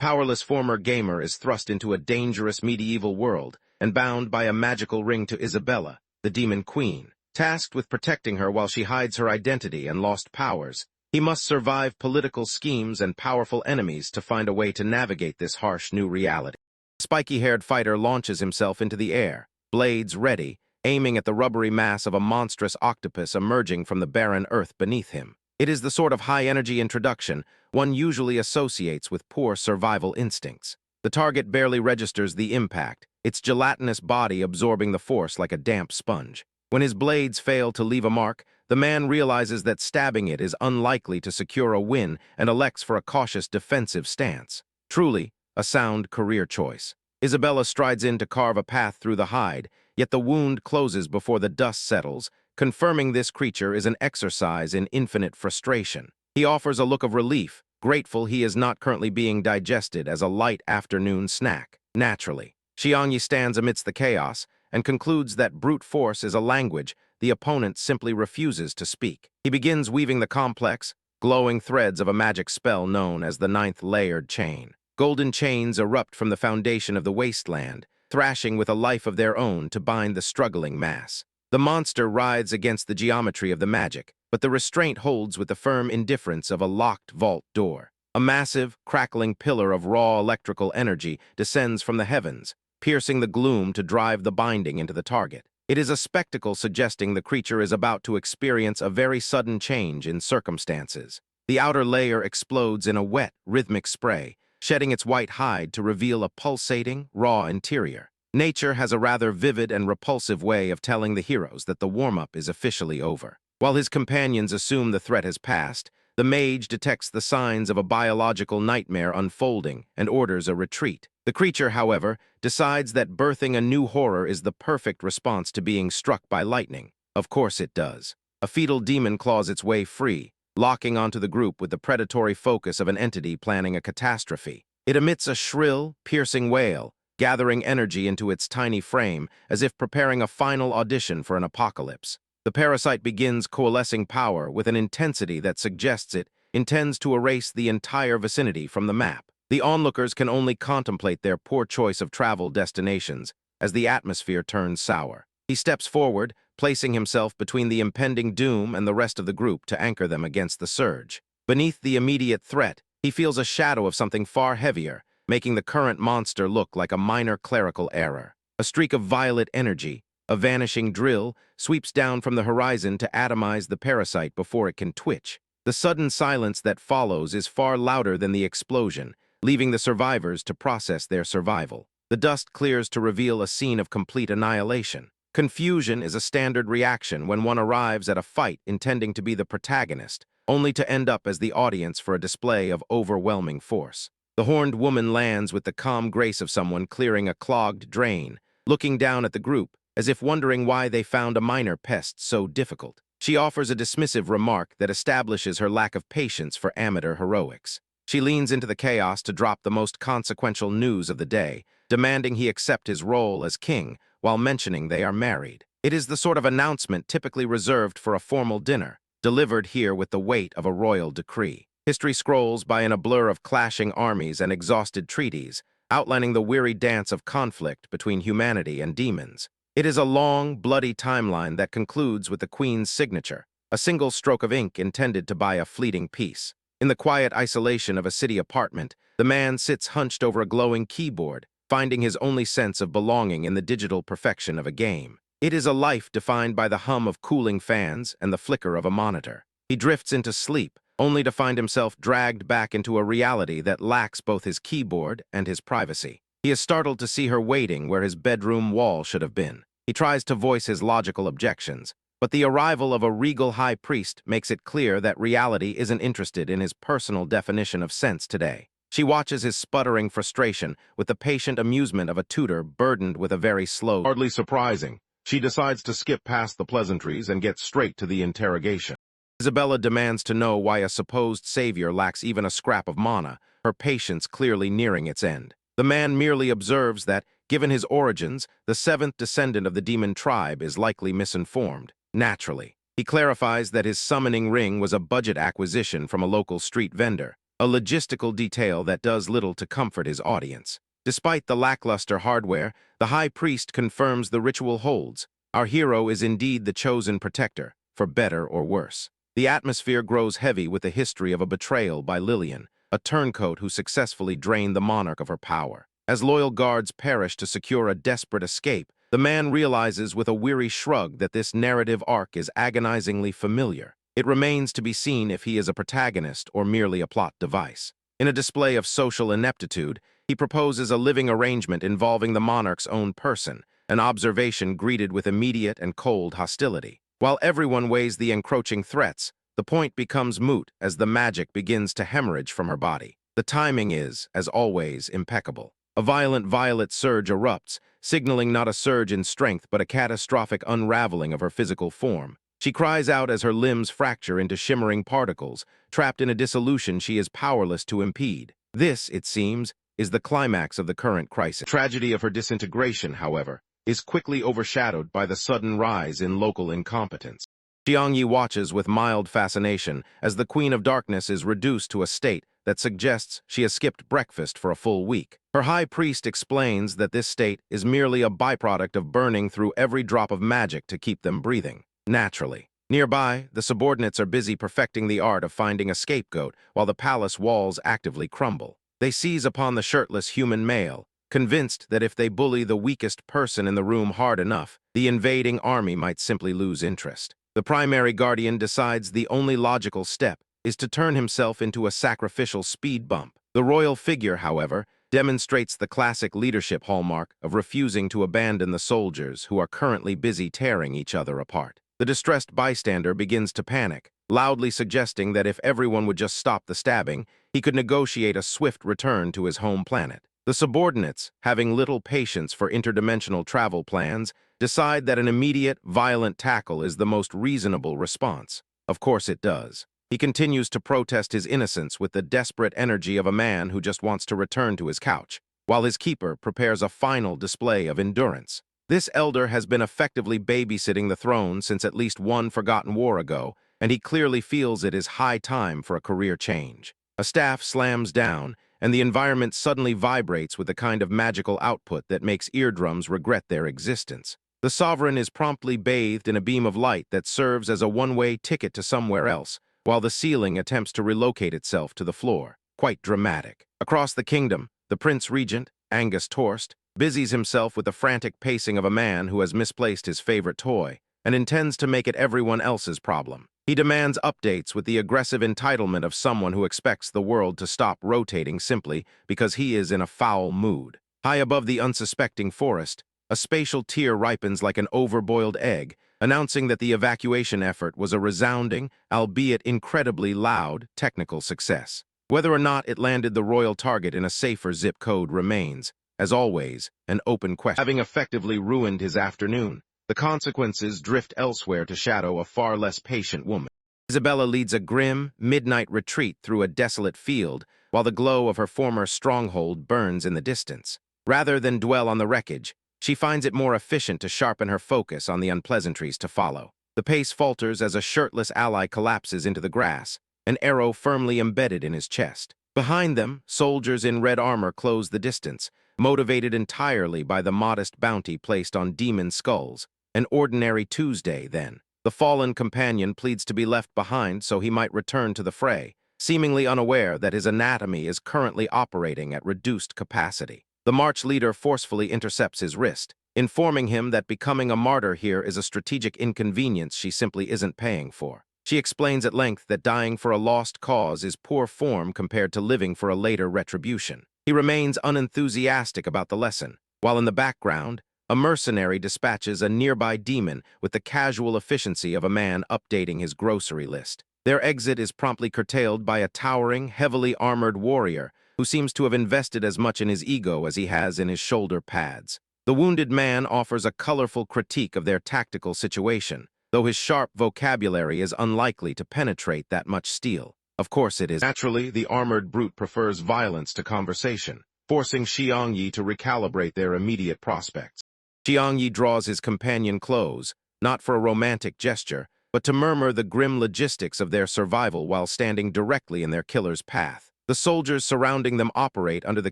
Powerless former gamer is thrust into a dangerous medieval world and bound by a magical ring to Isabella, the demon queen. Tasked with protecting her while she hides her identity and lost powers, he must survive political schemes and powerful enemies to find a way to navigate this harsh new reality. The spiky-haired fighter launches himself into the air, blades ready, aiming at the rubbery mass of a monstrous octopus emerging from the barren earth beneath him. It is the sort of high-energy introduction one usually associates with poor survival instincts. The target barely registers the impact, its gelatinous body absorbing the force like a damp sponge. When his blades fail to leave a mark, the man realizes that stabbing it is unlikely to secure a win and elects for a cautious defensive stance. Truly, a sound career choice. Isabella strides in to carve a path through the hide, yet the wound closes before the dust settles, confirming this creature is an exercise in infinite frustration. He offers a look of relief, grateful he is not currently being digested as a light afternoon snack. Naturally, Xiangyi stands amidst the chaos and concludes that brute force is a language the opponent simply refuses to speak. He begins weaving the complex, glowing threads of a magic spell known as the Ninth Layered Chain. Golden chains erupt from the foundation of the wasteland, thrashing with a life of their own to bind the struggling mass. The monster writhes against the geometry of the magic, but the restraint holds with the firm indifference of a locked vault door. A massive, crackling pillar of raw electrical energy descends from the heavens, piercing the gloom to drive the binding into the target. It is a spectacle suggesting the creature is about to experience a very sudden change in circumstances. The outer layer explodes in a wet, rhythmic spray, shedding its white hide to reveal a pulsating, raw interior. Nature has a rather vivid and repulsive way of telling the heroes that the warm-up is officially over. While his companions assume the threat has passed, the mage detects the signs of a biological nightmare unfolding and orders a retreat. The creature, however, decides that birthing a new horror is the perfect response to being struck by lightning. Of course it does. A fetal demon claws its way free, locking onto the group with the predatory focus of an entity planning a catastrophe. It emits a shrill, piercing wail, gathering energy into its tiny frame as if preparing a final audition for an apocalypse. The parasite begins coalescing power with an intensity that suggests it intends to erase the entire vicinity from the map. The onlookers can only contemplate their poor choice of travel destinations as the atmosphere turns sour. He steps forward, placing himself between the impending doom and the rest of the group to anchor them against the surge. Beneath the immediate threat, he feels a shadow of something far heavier, making the current monster look like a minor clerical error. A streak of violet energy, a vanishing drill, sweeps down from the horizon to atomize the parasite before it can twitch. The sudden silence that follows is far louder than the explosion, leaving the survivors to process their survival. The dust clears to reveal a scene of complete annihilation. Confusion is a standard reaction when one arrives at a fight intending to be the protagonist, only to end up as the audience for a display of overwhelming force. The horned woman lands with the calm grace of someone clearing a clogged drain, looking down at the group as if wondering why they found a minor pest so difficult. She offers a dismissive remark that establishes her lack of patience for amateur heroics. She leans into the chaos to drop the most consequential news of the day, demanding he accept his role as king while mentioning they are married. It is the sort of announcement typically reserved for a formal dinner, delivered here with the weight of a royal decree. History scrolls by in a blur of clashing armies and exhausted treaties, outlining the weary dance of conflict between humanity and demons. It is a long, bloody timeline that concludes with the Queen's signature, a single stroke of ink intended to buy a fleeting peace. In the quiet isolation of a city apartment, the man sits hunched over a glowing keyboard, finding his only sense of belonging in the digital perfection of a game. It is a life defined by the hum of cooling fans and the flicker of a monitor. He drifts into sleep, only to find himself dragged back into a reality that lacks both his keyboard and his privacy. He is startled to see her waiting where his bedroom wall should have been. He tries to voice his logical objections, but the arrival of a regal high priest makes it clear that reality isn't interested in his personal definition of sense today. She watches his sputtering frustration with the patient amusement of a tutor burdened with a very slow... Hardly surprising. She decides to skip past the pleasantries and get straight to the interrogation. Isabella demands to know why a supposed savior lacks even a scrap of mana, her patience clearly nearing its end. The man merely observes that, given his origins, the seventh descendant of the demon tribe is likely misinformed. Naturally, he clarifies that his summoning ring was a budget acquisition from a local street vendor. a logistical detail that does little to comfort his audience. Despite the lackluster hardware, the High Priest confirms the ritual holds. Our hero is indeed the chosen protector, for better or worse. The atmosphere grows heavy with the history of a betrayal by Lillian, a turncoat who successfully drained the monarch of her power. As loyal guards perish to secure a desperate escape, the man realizes with a weary shrug that this narrative arc is agonizingly familiar. It remains to be seen if he is a protagonist or merely a plot device. In a display of social ineptitude, he proposes a living arrangement involving the monarch's own person, an observation greeted with immediate and cold hostility. While everyone weighs the encroaching threats, the point becomes moot as the magic begins to hemorrhage from her body. The timing is, as always, impeccable. A violent violet surge erupts, signaling not a surge in strength but a catastrophic unraveling of her physical form. She cries out as her limbs fracture into shimmering particles, trapped in a dissolution she is powerless to impede. This, it seems, is the climax of the current crisis. The tragedy of her disintegration, however, is quickly overshadowed by the sudden rise in local incompetence. Xiangyi watches with mild fascination as the Queen of Darkness is reduced to a state that suggests she has skipped breakfast for a full week. Her High Priest explains that this state is merely a byproduct of burning through every drop of magic to keep them breathing. Naturally. Nearby, the subordinates are busy perfecting the art of finding a scapegoat while the palace walls actively crumble. They seize upon the shirtless human male, convinced that if they bully the weakest person in the room hard enough, the invading army might simply lose interest. The primary guardian decides the only logical step is to turn himself into a sacrificial speed bump. The royal figure, however, demonstrates the classic leadership hallmark of refusing to abandon the soldiers who are currently busy tearing each other apart. The distressed bystander begins to panic, loudly suggesting that if everyone would just stop the stabbing, he could negotiate a swift return to his home planet. The subordinates, having little patience for interdimensional travel plans, decide that an immediate, violent tackle is the most reasonable response. Of course it does. He continues to protest his innocence with the desperate energy of a man who just wants to return to his couch, while his keeper prepares a final display of endurance. This elder has been effectively babysitting the throne since at least one forgotten war ago, and he clearly feels it is high time for a career change. A staff slams down, and the environment suddenly vibrates with the kind of magical output that makes eardrums regret their existence. The sovereign is promptly bathed in a beam of light that serves as a one-way ticket to somewhere else, while the ceiling attempts to relocate itself to the floor. Quite dramatic. Across the kingdom, the Prince Regent, Angus Torst, busies himself with the frantic pacing of a man who has misplaced his favorite toy and intends to make it everyone else's problem. He demands updates with the aggressive entitlement of someone who expects the world to stop rotating simply because he is in a foul mood. High above the unsuspecting forest, a spatial tear ripens like an overboiled egg, announcing that the evacuation effort was a resounding, albeit incredibly loud, technical success. Whether or not it landed the royal target in a safer zip code remains, as always, an open question. Having effectively ruined his afternoon, the consequences drift elsewhere to shadow a far less patient woman. Isabella leads a grim, midnight retreat through a desolate field, while the glow of her former stronghold burns in the distance. Rather than dwell on the wreckage, she finds it more efficient to sharpen her focus on the unpleasantries to follow. The pace falters as a shirtless ally collapses into the grass, an arrow firmly embedded in his chest. Behind them, soldiers in red armor close the distance, motivated entirely by the modest bounty placed on demon skulls. An ordinary Tuesday, then. The fallen companion pleads to be left behind so he might return to the fray, seemingly unaware that his anatomy is currently operating at reduced capacity. The march leader forcefully intercepts his wrist, informing him that becoming a martyr here is a strategic inconvenience she simply isn't paying for. She explains at length that dying for a lost cause is poor form compared to living for a later retribution. He remains unenthusiastic about the lesson, while in the background, a mercenary dispatches a nearby demon with the casual efficiency of a man updating his grocery list. Their exit is promptly curtailed by a towering, heavily armored warrior who seems to have invested as much in his ego as he has in his shoulder pads. The wounded man offers a colorful critique of their tactical situation, though his sharp vocabulary is unlikely to penetrate that much steel. Of course it is. Naturally, the armored brute prefers violence to conversation, forcing Xiangyi to recalibrate their immediate prospects. Xiangyi draws his companion close, not for a romantic gesture, but to murmur the grim logistics of their survival while standing directly in their killer's path. The soldiers surrounding them operate under the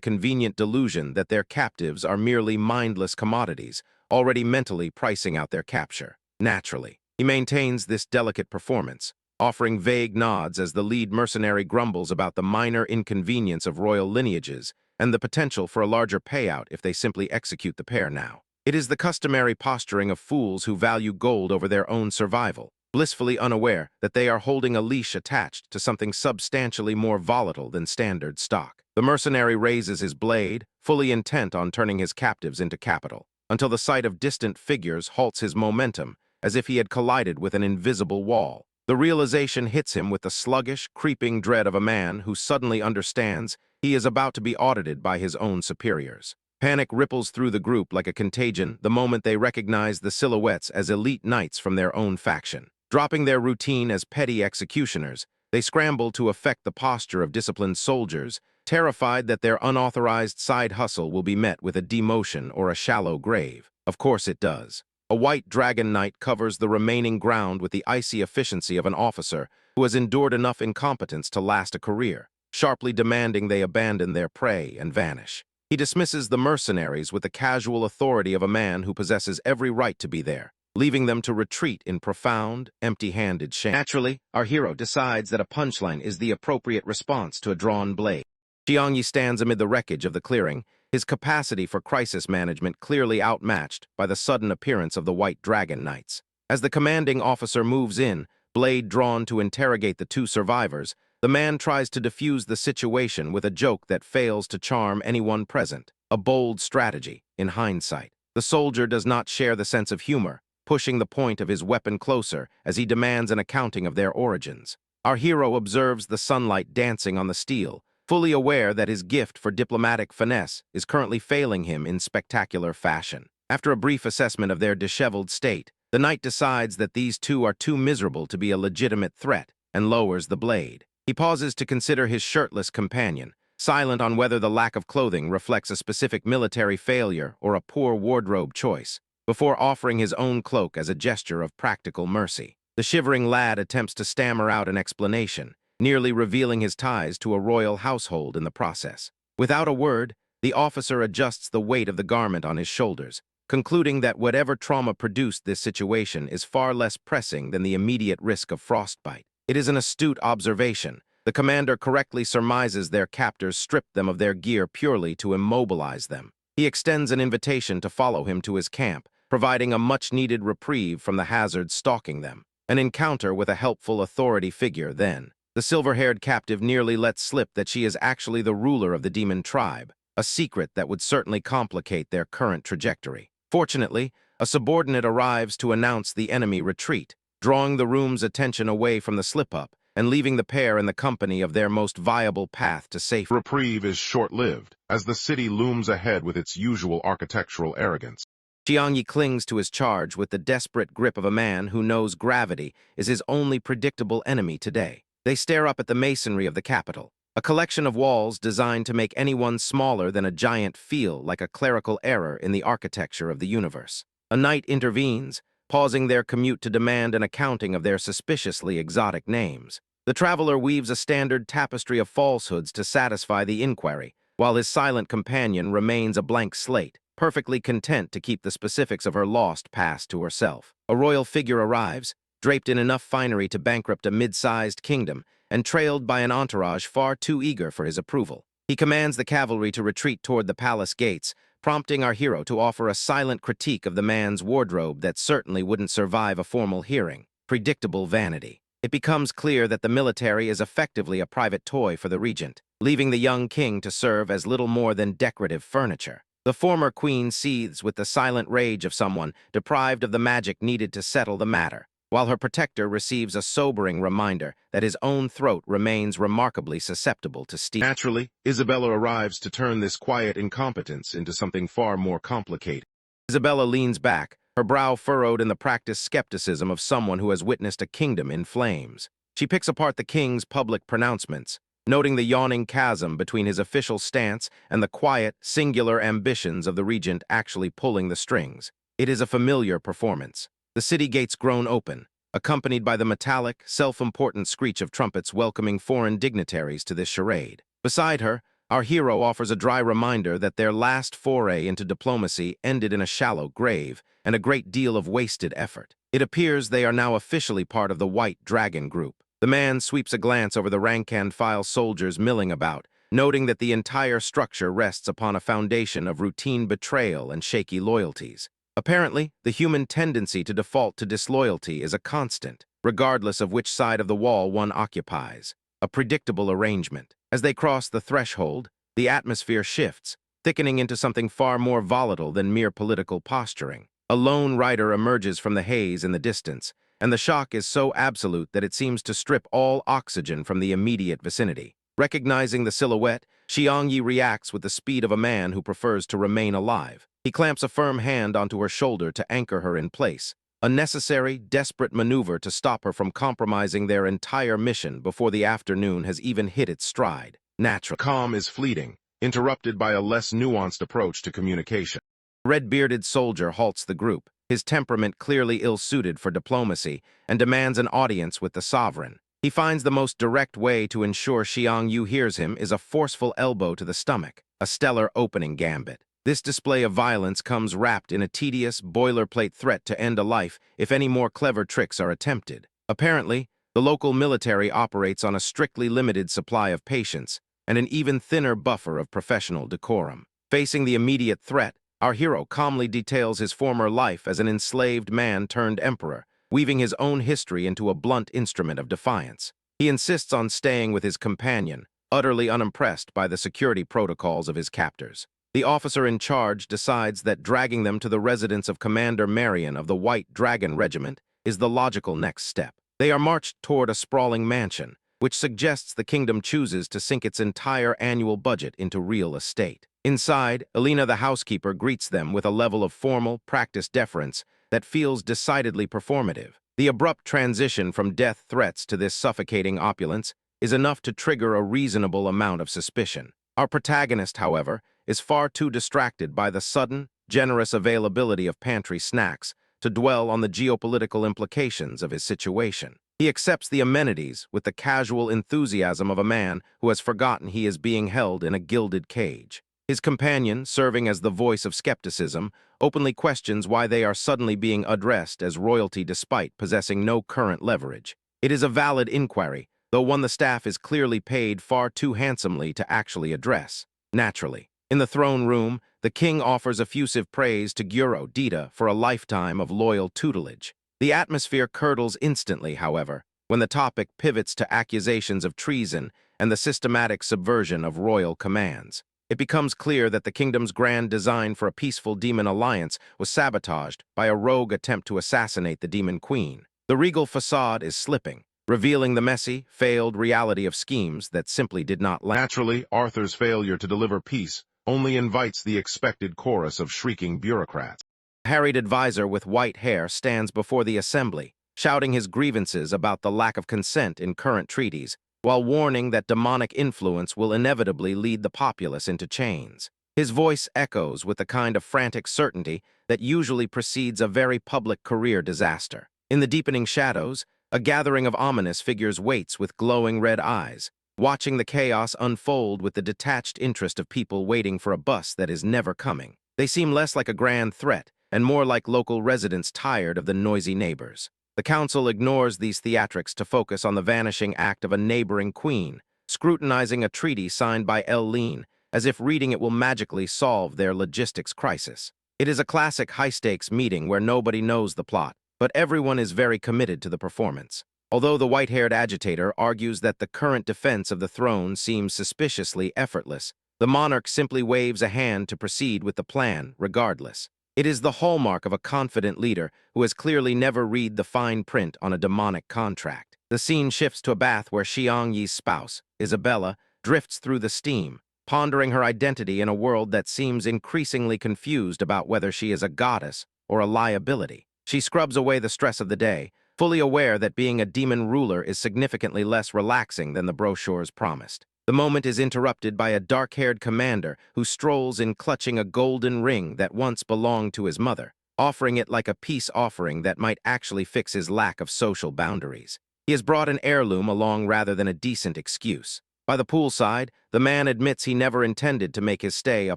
convenient delusion that their captives are merely mindless commodities, already mentally pricing out their capture. Naturally, he maintains this delicate performance, offering vague nods as the lead mercenary grumbles about the minor inconvenience of royal lineages and the potential for a larger payout if they simply execute the pair now. It is the customary posturing of fools who value gold over their own survival, blissfully unaware that they are holding a leash attached to something substantially more volatile than standard stock. The mercenary raises his blade, fully intent on turning his captives into capital, until the sight of distant figures halts his momentum, as if he had collided with an invisible wall. The realization hits him with the sluggish, creeping dread of a man who suddenly understands he is about to be audited by his own superiors. Panic ripples through the group like a contagion the moment they recognize the silhouettes as elite knights from their own faction. Dropping their routine as petty executioners, they scramble to effect the posture of disciplined soldiers, terrified that their unauthorized side hustle will be met with a demotion or a shallow grave. Of course it does. A white dragon knight covers the remaining ground with the icy efficiency of an officer who has endured enough incompetence to last a career, sharply demanding they abandon their prey and vanish. He dismisses the mercenaries with the casual authority of a man who possesses every right to be there, leaving them to retreat in profound, empty-handed shame. Naturally, our hero decides that a punchline is the appropriate response to a drawn blade. Xiangyi stands amid the wreckage of the clearing, his capacity for crisis management clearly outmatched by the sudden appearance of the White Dragon Knights. As the commanding officer moves in, blade drawn to interrogate the two survivors, the man tries to defuse the situation with a joke that fails to charm anyone present, a bold strategy, in hindsight. The soldier does not share the sense of humor, pushing the point of his weapon closer as he demands an accounting of their origins. Our hero observes the sunlight dancing on the steel, fully aware that his gift for diplomatic finesse is currently failing him in spectacular fashion. After a brief assessment of their disheveled state, the knight decides that these two are too miserable to be a legitimate threat and lowers the blade. He pauses to consider his shirtless companion, silent on whether the lack of clothing reflects a specific military failure or a poor wardrobe choice, before offering his own cloak as a gesture of practical mercy. The shivering lad attempts to stammer out an explanation, nearly revealing his ties to a royal household in the process. Without a word, the officer adjusts the weight of the garment on his shoulders, concluding that whatever trauma produced this situation is far less pressing than the immediate risk of frostbite. It is an astute observation. The commander correctly surmises their captors stripped them of their gear purely to immobilize them. He extends an invitation to follow him to his camp, providing a much-needed reprieve from the hazards stalking them. An encounter with a helpful authority figure then. The silver-haired captive nearly lets slip that she is actually the ruler of the demon tribe, a secret that would certainly complicate their current trajectory. Fortunately, a subordinate arrives to announce the enemy retreat, drawing the room's attention away from the slip-up and leaving the pair in the company of their most viable path to safety. Reprieve is short-lived, as the city looms ahead with its usual architectural arrogance. Xiangyi clings to his charge with the desperate grip of a man who knows gravity is his only predictable enemy today. They stare up at the masonry of the capital, a collection of walls designed to make anyone smaller than a giant feel like a clerical error in the architecture of the universe. A knight intervenes, pausing their commute to demand an accounting of their suspiciously exotic names. The traveler weaves a standard tapestry of falsehoods to satisfy the inquiry, while his silent companion remains a blank slate, perfectly content to keep the specifics of her lost past to herself. A royal figure arrives, draped in enough finery to bankrupt a mid-sized kingdom, and trailed by an entourage far too eager for his approval. He commands the cavalry to retreat toward the palace gates, prompting our hero to offer a silent critique of the man's wardrobe that certainly wouldn't survive a formal hearing. Predictable vanity. It becomes clear that the military is effectively a private toy for the regent, leaving the young king to serve as little more than decorative furniture. The former queen seethes with the silent rage of someone deprived of the magic needed to settle the matter, while her protector receives a sobering reminder that his own throat remains remarkably susceptible to steel. Naturally, Isabella arrives to turn this quiet incompetence into something far more complicated. Isabella leans back, her brow furrowed in the practiced skepticism of someone who has witnessed a kingdom in flames. She picks apart the king's public pronouncements, noting the yawning chasm between his official stance and the quiet, singular ambitions of the regent actually pulling the strings. It is a familiar performance. The city gates groan open, accompanied by the metallic, self-important screech of trumpets welcoming foreign dignitaries to this charade. Beside her, our hero offers a dry reminder that their last foray into diplomacy ended in a shallow grave and a great deal of wasted effort. It appears they are now officially part of the White Dragon Group. The man sweeps a glance over the rank-and-file soldiers milling about, noting that the entire structure rests upon a foundation of routine betrayal and shaky loyalties. Apparently, the human tendency to default to disloyalty is a constant, regardless of which side of the wall one occupies. A predictable arrangement. As they cross the threshold, the atmosphere shifts, thickening into something far more volatile than mere political posturing. A lone rider emerges from the haze in the distance, and the shock is so absolute that it seems to strip all oxygen from the immediate vicinity. Recognizing the silhouette, Xiangyi reacts with the speed of a man who prefers to remain alive. He clamps a firm hand onto her shoulder to anchor her in place, a necessary, desperate maneuver to stop her from compromising their entire mission before the afternoon has even hit its stride. Natural. Calm is fleeting, interrupted by a less nuanced approach to communication. A red-bearded soldier halts the group, his temperament clearly ill-suited for diplomacy, and demands an audience with the sovereign. He finds the most direct way to ensure Xiang Yu hears him is a forceful elbow to the stomach, a stellar opening gambit. This display of violence comes wrapped in a tedious, boilerplate threat to end a life if any more clever tricks are attempted. Apparently, the local military operates on a strictly limited supply of patience and an even thinner buffer of professional decorum. Facing the immediate threat, our hero calmly details his former life as an enslaved man turned emperor, weaving his own history into a blunt instrument of defiance. He insists on staying with his companion, utterly unimpressed by the security protocols of his captors. The officer in charge decides that dragging them to the residence of Commander Marion of the White Dragon Regiment is the logical next step. They are marched toward a sprawling mansion, which suggests the kingdom chooses to sink its entire annual budget into real estate. Inside, Elena the housekeeper greets them with a level of formal, practiced deference that feels decidedly performative. The abrupt transition from death threats to this suffocating opulence is enough to trigger a reasonable amount of suspicion. Our protagonist, however, is far too distracted by the sudden, generous availability of pantry snacks to dwell on the geopolitical implications of his situation. He accepts the amenities with the casual enthusiasm of a man who has forgotten he is being held in a gilded cage. His companion, serving as the voice of skepticism, openly questions why they are suddenly being addressed as royalty despite possessing no current leverage. It is a valid inquiry, though one the staff is clearly paid far too handsomely to actually address. Naturally. In the throne room, the king offers effusive praise to Gyuro Dita for a lifetime of loyal tutelage. The atmosphere curdles instantly, however, when the topic pivots to accusations of treason and the systematic subversion of royal commands. It becomes clear that the kingdom's grand design for a peaceful demon alliance was sabotaged by a rogue attempt to assassinate the demon queen. The regal facade is slipping, revealing the messy, failed reality of schemes that simply did not last. Naturally, Arthur's failure to deliver peace only invites the expected chorus of shrieking bureaucrats. A harried advisor with white hair stands before the assembly, shouting his grievances about the lack of consent in current treaties, while warning that demonic influence will inevitably lead the populace into chains. His voice echoes with the kind of frantic certainty that usually precedes a very public career disaster. In the deepening shadows, a gathering of ominous figures waits with glowing red eyes, watching the chaos unfold with the detached interest of people waiting for a bus that is never coming. They seem less like a grand threat and more like local residents tired of the noisy neighbors. The council ignores these theatrics to focus on the vanishing act of a neighboring queen, scrutinizing a treaty signed by Leen, as if reading it will magically solve their logistics crisis. It is a classic high-stakes meeting where nobody knows the plot, but everyone is very committed to the performance. Although the white-haired agitator argues that the current defense of the throne seems suspiciously effortless, the monarch simply waves a hand to proceed with the plan, regardless. It is the hallmark of a confident leader who has clearly never read the fine print on a demonic contract. The scene shifts to a bath where Xiang Yi's spouse, Isabella, drifts through the steam, pondering her identity in a world that seems increasingly confused about whether she is a goddess or a liability. She scrubs away the stress of the day, fully aware that being a demon ruler is significantly less relaxing than the brochures promised. The moment is interrupted by a dark-haired commander who strolls in clutching a golden ring that once belonged to his mother, offering it like a peace offering that might actually fix his lack of social boundaries. He has brought an heirloom along rather than a decent excuse. By the poolside, the man admits he never intended to make his stay a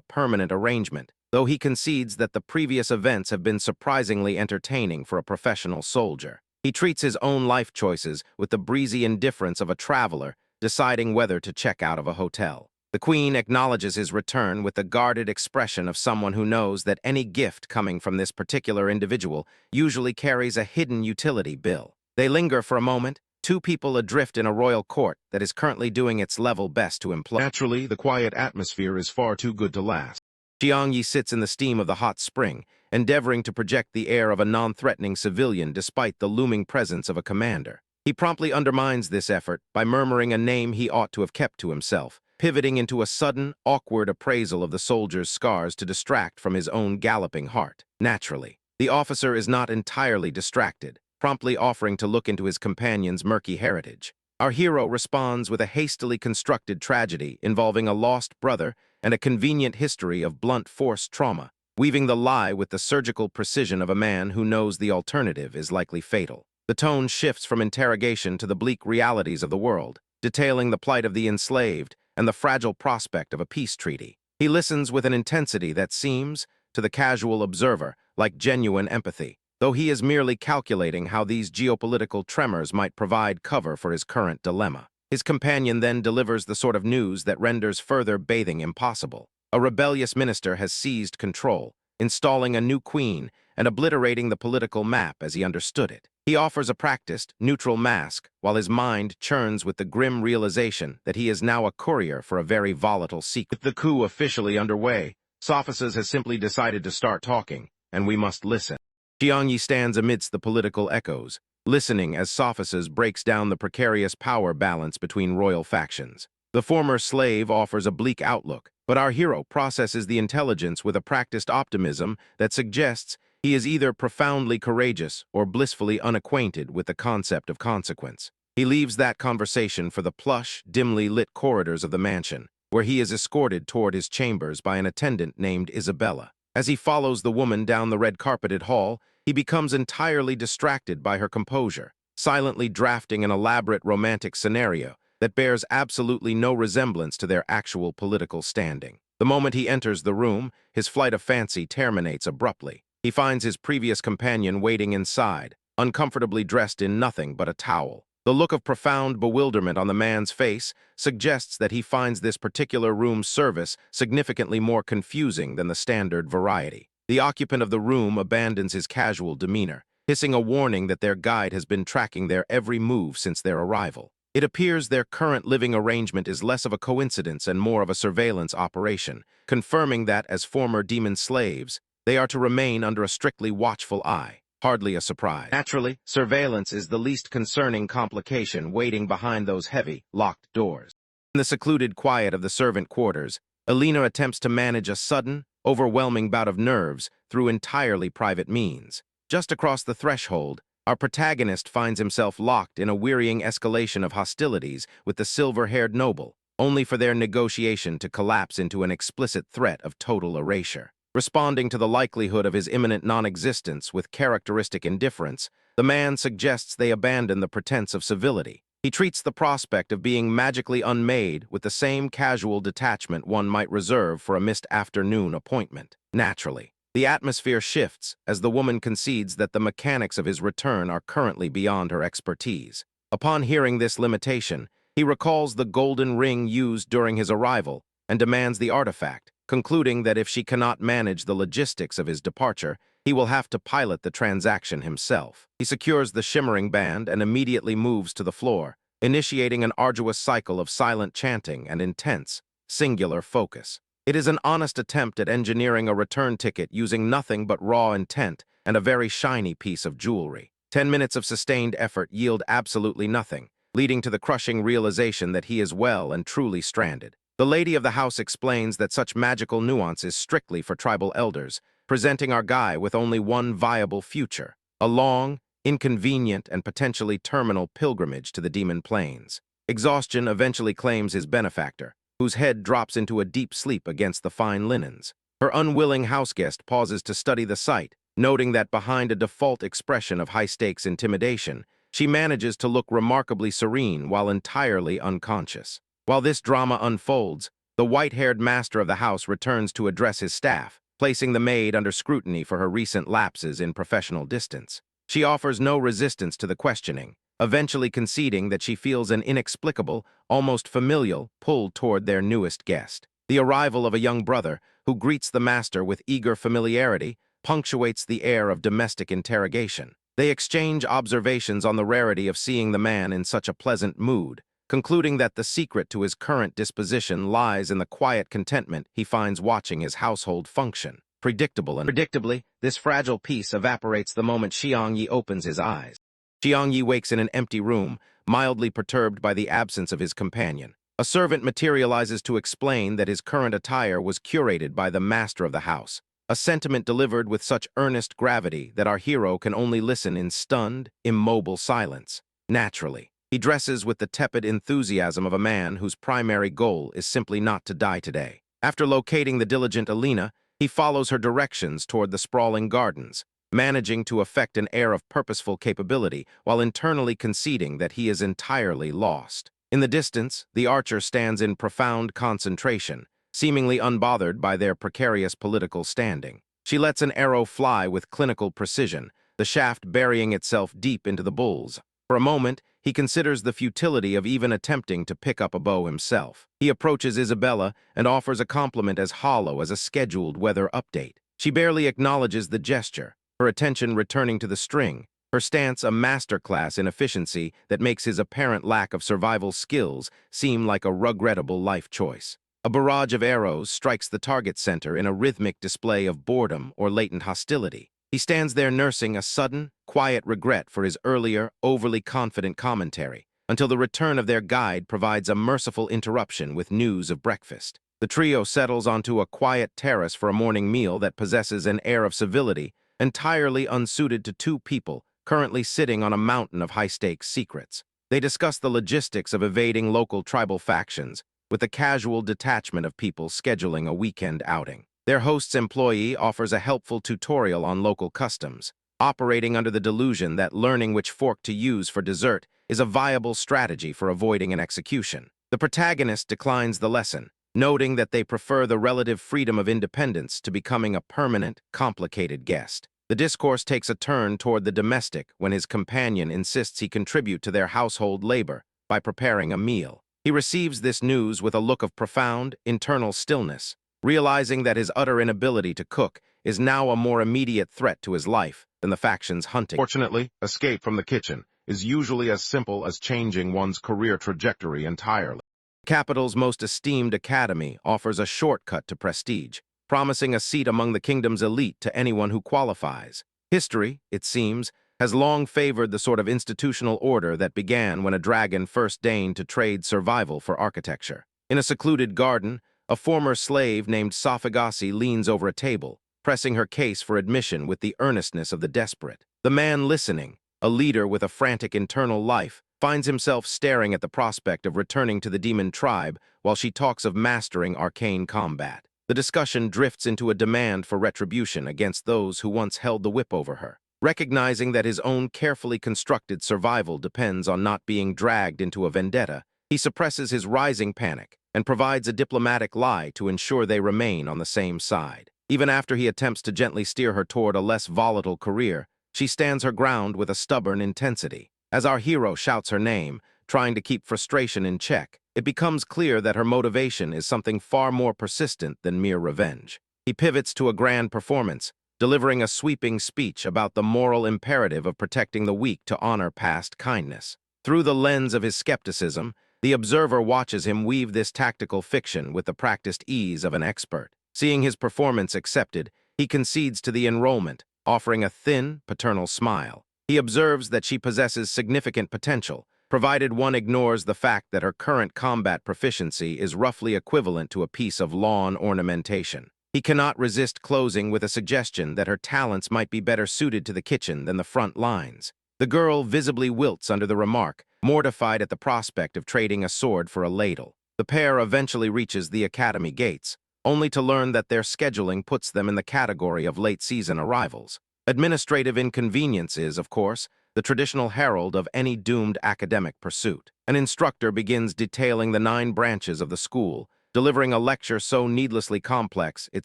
permanent arrangement, though he concedes that the previous events have been surprisingly entertaining for a professional soldier. He treats his own life choices with the breezy indifference of a traveler deciding whether to check out of a hotel. The Queen acknowledges his return with the guarded expression of someone who knows that any gift coming from this particular individual usually carries a hidden utility bill. They linger for a moment, two people adrift in a royal court that is currently doing its level best to implode. Naturally, the quiet atmosphere is far too good to last. Yi sits in the steam of the hot spring, endeavoring to project the air of a non-threatening civilian despite the looming presence of a commander. He promptly undermines this effort by murmuring a name he ought to have kept to himself, pivoting into a sudden, awkward appraisal of the soldier's scars to distract from his own galloping heart. Naturally, the officer is not entirely distracted, promptly offering to look into his companion's murky heritage. Our hero responds with a hastily constructed tragedy involving a lost brother and a convenient history of blunt force trauma, weaving the lie with the surgical precision of a man who knows the alternative is likely fatal. The tone shifts from interrogation to the bleak realities of the world, detailing the plight of the enslaved and the fragile prospect of a peace treaty. He listens with an intensity that seems, to the casual observer, like genuine empathy, though he is merely calculating how these geopolitical tremors might provide cover for his current dilemma. His companion then delivers the sort of news that renders further bathing impossible. A rebellious minister has seized control, installing a new queen and obliterating the political map as he understood it. He offers a practiced, neutral mask, while his mind churns with the grim realization that he is now a courier for a very volatile secret. With the coup officially underway, Sophocles has simply decided to start talking, and we must listen. Yi stands amidst the political echoes, listening as Sophocles breaks down the precarious power balance between royal factions. The former slave offers a bleak outlook, but our hero processes the intelligence with a practiced optimism that suggests he is either profoundly courageous or blissfully unacquainted with the concept of consequence. He leaves that conversation for the plush, dimly lit corridors of the mansion, where he is escorted toward his chambers by an attendant named Isabella. As he follows the woman down the red-carpeted hall, he becomes entirely distracted by her composure, silently drafting an elaborate romantic scenario that bears absolutely no resemblance to their actual political standing. The moment he enters the room, his flight of fancy terminates abruptly. He finds his previous companion waiting inside, uncomfortably dressed in nothing but a towel. The look of profound bewilderment on the man's face suggests that he finds this particular room's service significantly more confusing than the standard variety. The occupant of the room abandons his casual demeanor, hissing a warning that their guide has been tracking their every move since their arrival. It appears their current living arrangement is less of a coincidence and more of a surveillance operation, confirming that, as former demon slaves, they are to remain under a strictly watchful eye. Hardly a surprise. Naturally, surveillance is the least concerning complication waiting behind those heavy, locked doors. In the secluded quiet of the servant quarters, Elena attempts to manage a sudden, overwhelming bout of nerves through entirely private means. Just across the threshold, our protagonist finds himself locked in a wearying escalation of hostilities with the silver-haired noble, only for their negotiation to collapse into an explicit threat of total erasure. Responding to the likelihood of his imminent non-existence with characteristic indifference, the man suggests they abandon the pretense of civility. He treats the prospect of being magically unmade with the same casual detachment one might reserve for a missed afternoon appointment. Naturally, the atmosphere shifts as the woman concedes that the mechanics of his return are currently beyond her expertise. Upon hearing this limitation, he recalls the golden ring used during his arrival and demands the artifact, concluding that if she cannot manage the logistics of his departure, he will have to pilot the transaction himself. He secures the shimmering band and immediately moves to the floor, initiating an arduous cycle of silent chanting and intense, singular focus. It is an honest attempt at engineering a return ticket using nothing but raw intent and a very shiny piece of jewelry. 10 minutes of sustained effort yield absolutely nothing, leading to the crushing realization that he is well and truly stranded. The lady of the house explains that such magical nuance is strictly for tribal elders, presenting our guy with only one viable future: a long, inconvenient, and potentially terminal pilgrimage to the demon plains. Exhaustion eventually claims his benefactor, whose head drops into a deep sleep against the fine linens. Her unwilling houseguest pauses to study the sight, noting that behind a default expression of high-stakes intimidation, she manages to look remarkably serene while entirely unconscious. While this drama unfolds, the white-haired master of the house returns to address his staff, placing the maid under scrutiny for her recent lapses in professional distance. She offers no resistance to the questioning, eventually conceding that she feels an inexplicable, almost familial, pull toward their newest guest. The arrival of a young brother, who greets the master with eager familiarity, punctuates the air of domestic interrogation. They exchange observations on the rarity of seeing the man in such a pleasant mood, concluding that the secret to his current disposition lies in the quiet contentment he finds watching his household function. Predictably, this fragile peace evaporates the moment Xiangyi opens his eyes. Xiangyi wakes in an empty room, mildly perturbed by the absence of his companion. A servant materializes to explain that his current attire was curated by the master of the house, a sentiment delivered with such earnest gravity that our hero can only listen in stunned, immobile silence. Naturally, he dresses with the tepid enthusiasm of a man whose primary goal is simply not to die today. After locating the diligent Alina, he follows her directions toward the sprawling gardens, managing to affect an air of purposeful capability while internally conceding that he is entirely lost. In the distance, the archer stands in profound concentration, seemingly unbothered by their precarious political standing. She lets an arrow fly with clinical precision, the shaft burying itself deep into the bull's. For a moment, he considers the futility of even attempting to pick up a bow himself. He approaches Isabella and offers a compliment as hollow as a scheduled weather update. She barely acknowledges the gesture, her attention returning to the string, her stance a masterclass in efficiency that makes his apparent lack of survival skills seem like a regrettable life choice. A barrage of arrows strikes the target center in a rhythmic display of boredom or latent hostility. He stands there nursing a sudden, quiet regret for his earlier, overly confident commentary, until the return of their guide provides a merciful interruption with news of breakfast. The trio settles onto a quiet terrace for a morning meal that possesses an air of civility entirely unsuited to two people currently sitting on a mountain of high-stakes secrets. They discuss the logistics of evading local tribal factions, with the casual detachment of people scheduling a weekend outing. Their host's employee offers a helpful tutorial on local customs, operating under the delusion that learning which fork to use for dessert is a viable strategy for avoiding an execution. The protagonist declines the lesson, noting that they prefer the relative freedom of independence to becoming a permanent, complicated guest. The discourse takes a turn toward the domestic when his companion insists he contribute to their household labor by preparing a meal. He receives this news with a look of profound, internal stillness, realizing that his utter inability to cook is now a more immediate threat to his life than the faction's hunting. Fortunately, escape from the kitchen is usually as simple as changing one's career trajectory entirely. Capital's most esteemed academy offers a shortcut to prestige, promising a seat among the kingdom's elite to anyone who qualifies. History, it seems, has long favored the sort of institutional order that began when a dragon first deigned to trade survival for architecture. In a secluded garden, a former slave named Safagasi leans over a table, pressing her case for admission with the earnestness of the desperate. The man listening, a leader with a frantic internal life, finds himself staring at the prospect of returning to the demon tribe while she talks of mastering arcane combat. The discussion drifts into a demand for retribution against those who once held the whip over her. Recognizing that his own carefully constructed survival depends on not being dragged into a vendetta, he suppresses his rising panic and provides a diplomatic lie to ensure they remain on the same side. Even after he attempts to gently steer her toward a less volatile career, she stands her ground with a stubborn intensity. As our hero shouts her name, trying to keep frustration in check, it becomes clear that her motivation is something far more persistent than mere revenge. He pivots to a grand performance, delivering a sweeping speech about the moral imperative of protecting the weak to honor past kindness. Through the lens of his skepticism, the observer watches him weave this tactical fiction with the practiced ease of an expert. Seeing his performance accepted, he concedes to the enrollment, offering a thin, paternal smile. He observes that she possesses significant potential, provided one ignores the fact that her current combat proficiency is roughly equivalent to a piece of lawn ornamentation. He cannot resist closing with a suggestion that her talents might be better suited to the kitchen than the front lines. The girl visibly wilts under the remark, mortified at the prospect of trading a sword for a ladle. The pair eventually reaches the academy gates, only to learn that their scheduling puts them in the category of late-season arrivals. Administrative inconvenience is, of course, the traditional herald of any doomed academic pursuit. An instructor begins detailing the 9 branches of the school, delivering a lecture so needlessly complex it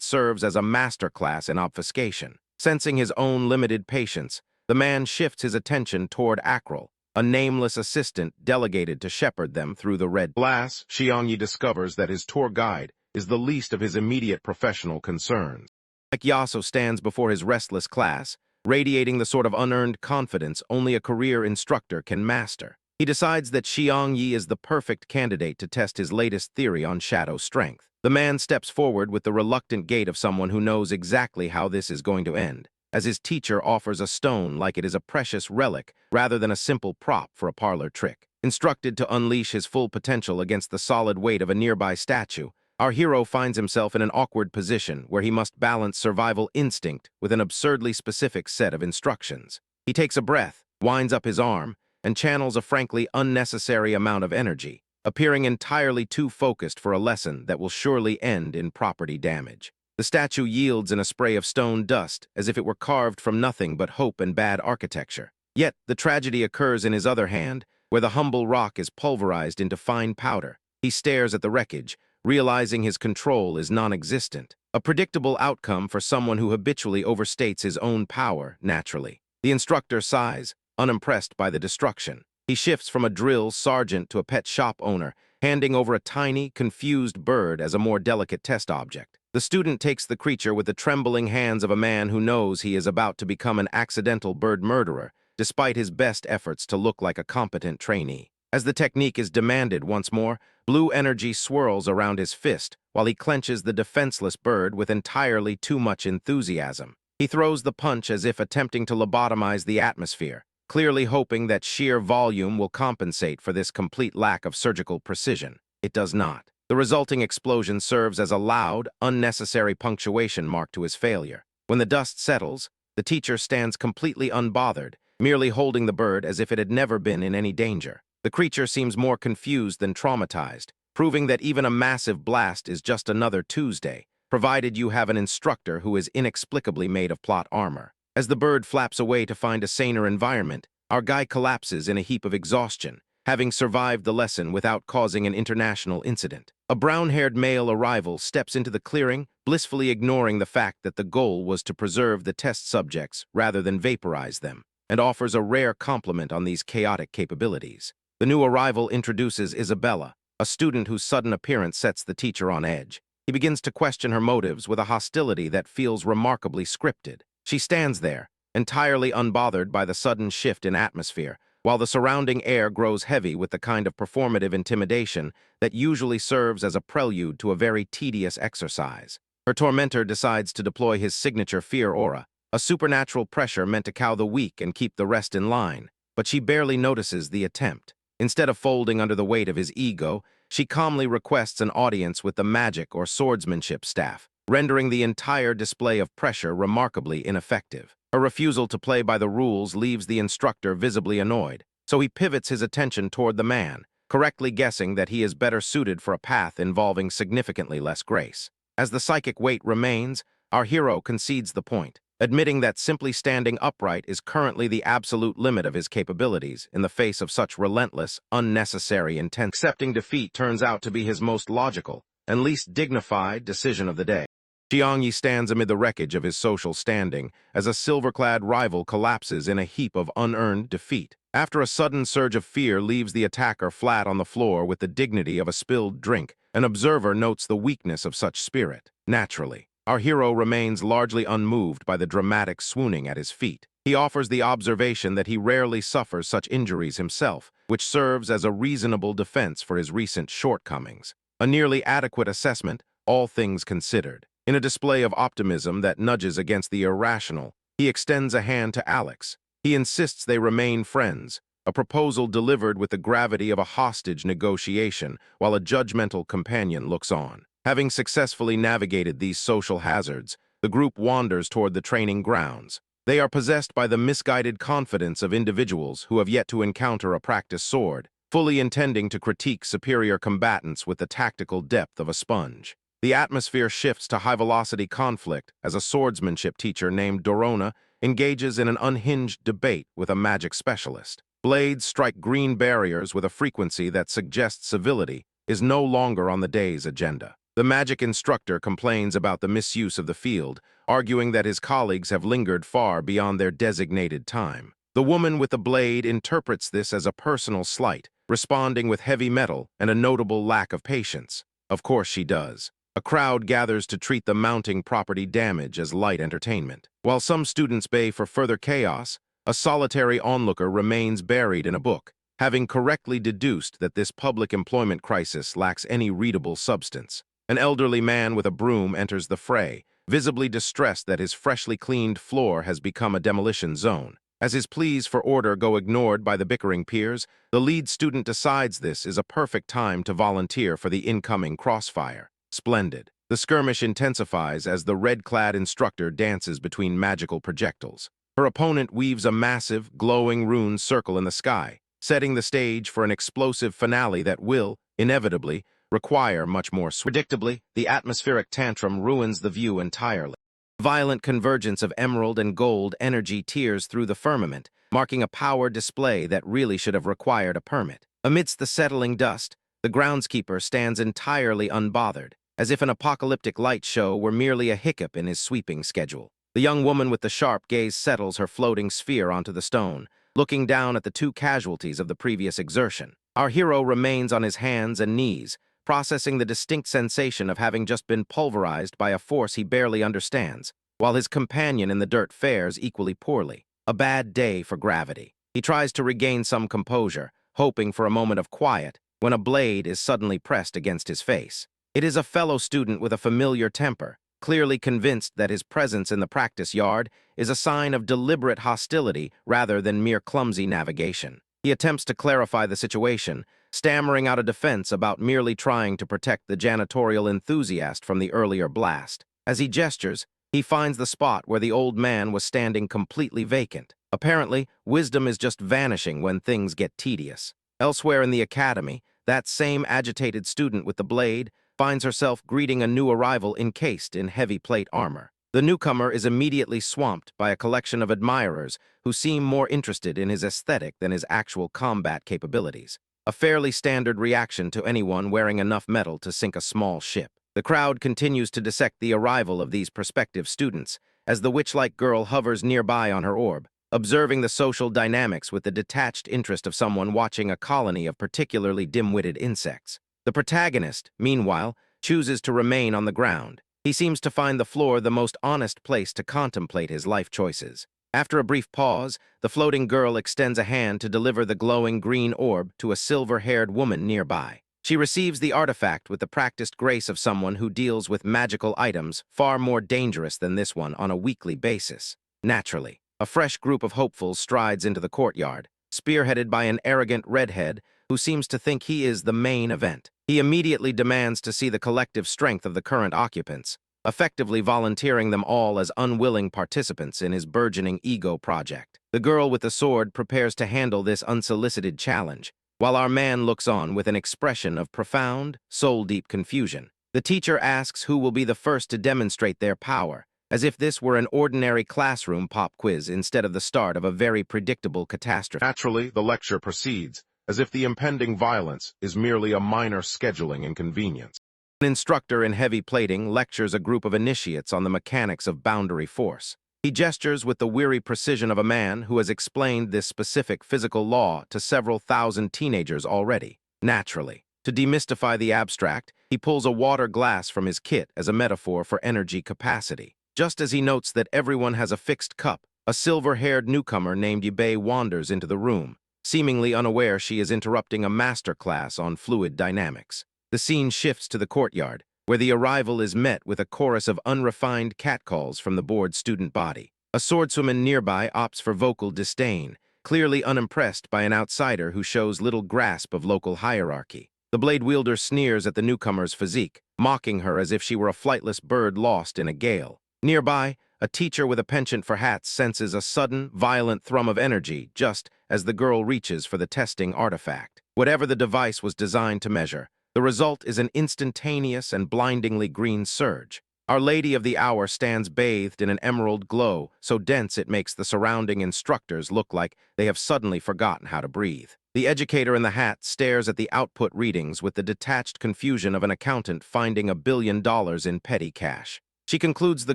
serves as a masterclass in obfuscation. Sensing his own limited patience, the man shifts his attention toward Akril, a nameless assistant delegated to shepherd them through the red Alas, Xiangyi discovers that his tour guide is the least of his immediate professional concerns. Like Yaso stands before his restless class, radiating the sort of unearned confidence only a career instructor can master. He decides that Xiang Yi is the perfect candidate to test his latest theory on shadow strength. The man steps forward with the reluctant gait of someone who knows exactly how this is going to end, as his teacher offers a stone like it is a precious relic rather than a simple prop for a parlor trick. Instructed to unleash his full potential against the solid weight of a nearby statue, our hero finds himself in an awkward position where he must balance survival instinct with an absurdly specific set of instructions. He takes a breath, winds up his arm, and channels a frankly unnecessary amount of energy, appearing entirely too focused for a lesson that will surely end in property damage. The statue yields in a spray of stone dust as if it were carved from nothing but hope and bad architecture. Yet the tragedy occurs in his other hand, where the humble rock is pulverized into fine powder. He stares at the wreckage, realizing his control is non-existent. A predictable outcome for someone who habitually overstates his own power, naturally. The instructor sighs, unimpressed by the destruction. He shifts from a drill sergeant to a pet shop owner, handing over a tiny, confused bird as a more delicate test object. The student takes the creature with the trembling hands of a man who knows he is about to become an accidental bird murderer, despite his best efforts to look like a competent trainee. As the technique is demanded once more, blue energy swirls around his fist while he clenches the defenseless bird with entirely too much enthusiasm. He throws the punch as if attempting to lobotomize the atmosphere, clearly hoping that sheer volume will compensate for this complete lack of surgical precision. It does not. The resulting explosion serves as a loud, unnecessary punctuation mark to his failure. When the dust settles, the teacher stands completely unbothered, merely holding the bird as if it had never been in any danger. The creature seems more confused than traumatized, proving that even a massive blast is just another Tuesday, provided you have an instructor who is inexplicably made of plot armor. As the bird flaps away to find a saner environment, our guy collapses in a heap of exhaustion, having survived the lesson without causing an international incident. A brown-haired male arrival steps into the clearing, blissfully ignoring the fact that the goal was to preserve the test subjects rather than vaporize them, and offers a rare compliment on these chaotic capabilities. The new arrival introduces Isabella, a student whose sudden appearance sets the teacher on edge. He begins to question her motives with a hostility that feels remarkably scripted. She stands there, entirely unbothered by the sudden shift in atmosphere, while the surrounding air grows heavy with the kind of performative intimidation that usually serves as a prelude to a very tedious exercise. Her tormentor decides to deploy his signature fear aura, a supernatural pressure meant to cow the weak and keep the rest in line, but she barely notices the attempt. Instead of folding under the weight of his ego, she calmly requests an audience with the magic or swordsmanship staff, rendering the entire display of pressure remarkably ineffective. Her refusal to play by the rules leaves the instructor visibly annoyed, so he pivots his attention toward the man, correctly guessing that he is better suited for a path involving significantly less grace. As the psychic weight remains, our hero concedes the point, admitting that simply standing upright is currently the absolute limit of his capabilities in the face of such relentless, unnecessary intensity. Accepting defeat turns out to be his most logical and least dignified decision of the day. Xiangyi stands amid the wreckage of his social standing as a silver-clad rival collapses in a heap of unearned defeat. After a sudden surge of fear leaves the attacker flat on the floor with the dignity of a spilled drink, an observer notes the weakness of such spirit. Naturally, our hero remains largely unmoved by the dramatic swooning at his feet. He offers the observation that he rarely suffers such injuries himself, which serves as a reasonable defense for his recent shortcomings. A nearly adequate assessment, all things considered. In a display of optimism that nudges against the irrational, he extends a hand to Alex. He insists they remain friends, a proposal delivered with the gravity of a hostage negotiation while a judgmental companion looks on. Having successfully navigated these social hazards, the group wanders toward the training grounds. They are possessed by the misguided confidence of individuals who have yet to encounter a practiced sword, fully intending to critique superior combatants with the tactical depth of a sponge. The atmosphere shifts to high-velocity conflict as a swordsmanship teacher named Dorona engages in an unhinged debate with a magic specialist. Blades strike green barriers with a frequency that suggests civility is no longer on the day's agenda. The magic instructor complains about the misuse of the field, arguing that his colleagues have lingered far beyond their designated time. The woman with the blade interprets this as a personal slight, responding with heavy metal and a notable lack of patience. Of course she does. A crowd gathers to treat the mounting property damage as light entertainment. While some students bay for further chaos, a solitary onlooker remains buried in a book, having correctly deduced that this public employment crisis lacks any readable substance. An elderly man with a broom enters the fray, visibly distressed that his freshly cleaned floor has become a demolition zone. As his pleas for order go ignored by the bickering peers, the lead student decides this is a perfect time to volunteer for the incoming crossfire. Splendid. The skirmish intensifies as the red-clad instructor dances between magical projectiles. Her opponent weaves a massive, glowing rune circle in the sky, setting the stage for an explosive finale that will, inevitably, require much more Predictably, the atmospheric tantrum ruins the view entirely. Violent convergence of emerald and gold energy tears through the firmament, marking a power display that really should have required a permit. Amidst the settling dust, the groundskeeper stands entirely unbothered, as if an apocalyptic light show were merely a hiccup in his sweeping schedule. The young woman with the sharp gaze settles her floating sphere onto the stone, looking down at the two casualties of the previous exertion. Our hero remains on his hands and knees, processing the distinct sensation of having just been pulverized by a force he barely understands, while his companion in the dirt fares equally poorly. A bad day for gravity. He tries to regain some composure, hoping for a moment of quiet, when a blade is suddenly pressed against his face. It is a fellow student with a familiar temper, clearly convinced that his presence in the practice yard is a sign of deliberate hostility rather than mere clumsy navigation. He attempts to clarify the situation, stammering out a defense about merely trying to protect the janitorial enthusiast from the earlier blast. As he gestures, he finds the spot where the old man was standing completely vacant. Apparently, wisdom is just vanishing when things get tedious. Elsewhere in the academy, that same agitated student with the blade finds herself greeting a new arrival encased in heavy plate armor. The newcomer is immediately swamped by a collection of admirers who seem more interested in his aesthetic than his actual combat capabilities. A fairly standard reaction to anyone wearing enough metal to sink a small ship. The crowd continues to dissect the arrival of these prospective students as the witch-like girl hovers nearby on her orb, observing the social dynamics with the detached interest of someone watching a colony of particularly dim-witted insects. The protagonist, meanwhile, chooses to remain on the ground. He seems to find the floor the most honest place to contemplate his life choices. After a brief pause, the floating girl extends a hand to deliver the glowing green orb to a silver-haired woman nearby. She receives the artifact with the practiced grace of someone who deals with magical items far more dangerous than this one on a weekly basis. Naturally, a fresh group of hopefuls strides into the courtyard, spearheaded by an arrogant redhead who seems to think he is the main event. He immediately demands to see the collective strength of the current occupants, effectively volunteering them all as unwilling participants in his burgeoning ego project. The girl with the sword prepares to handle this unsolicited challenge, while our man looks on with an expression of profound, soul-deep confusion. The teacher asks who will be the first to demonstrate their power, as if this were an ordinary classroom pop quiz instead of the start of a very predictable catastrophe. Naturally, the lecture proceeds, as if the impending violence is merely a minor scheduling inconvenience. An instructor in heavy plating lectures a group of initiates on the mechanics of boundary force. He gestures with the weary precision of a man who has explained this specific physical law to several thousand teenagers already. Naturally, to demystify the abstract, he pulls a water glass from his kit as a metaphor for energy capacity. Just as he notes that everyone has a fixed cup, a silver-haired newcomer named Yubei wanders into the room, seemingly unaware she is interrupting a master class on fluid dynamics. The scene shifts to the courtyard, where the arrival is met with a chorus of unrefined catcalls from the bored student body. A swordswoman nearby opts for vocal disdain, clearly unimpressed by an outsider who shows little grasp of local hierarchy. The blade wielder sneers at the newcomer's physique, mocking her as if she were a flightless bird lost in a gale. Nearby, a teacher with a penchant for hats senses a sudden, violent thrum of energy just as the girl reaches for the testing artifact. Whatever the device was designed to measure, the result is an instantaneous and blindingly green surge. Our Lady of the Hour stands bathed in an emerald glow, so dense it makes the surrounding instructors look like they have suddenly forgotten how to breathe. The educator in the hat stares at the output readings with the detached confusion of an accountant finding $1 billion in petty cash. She concludes the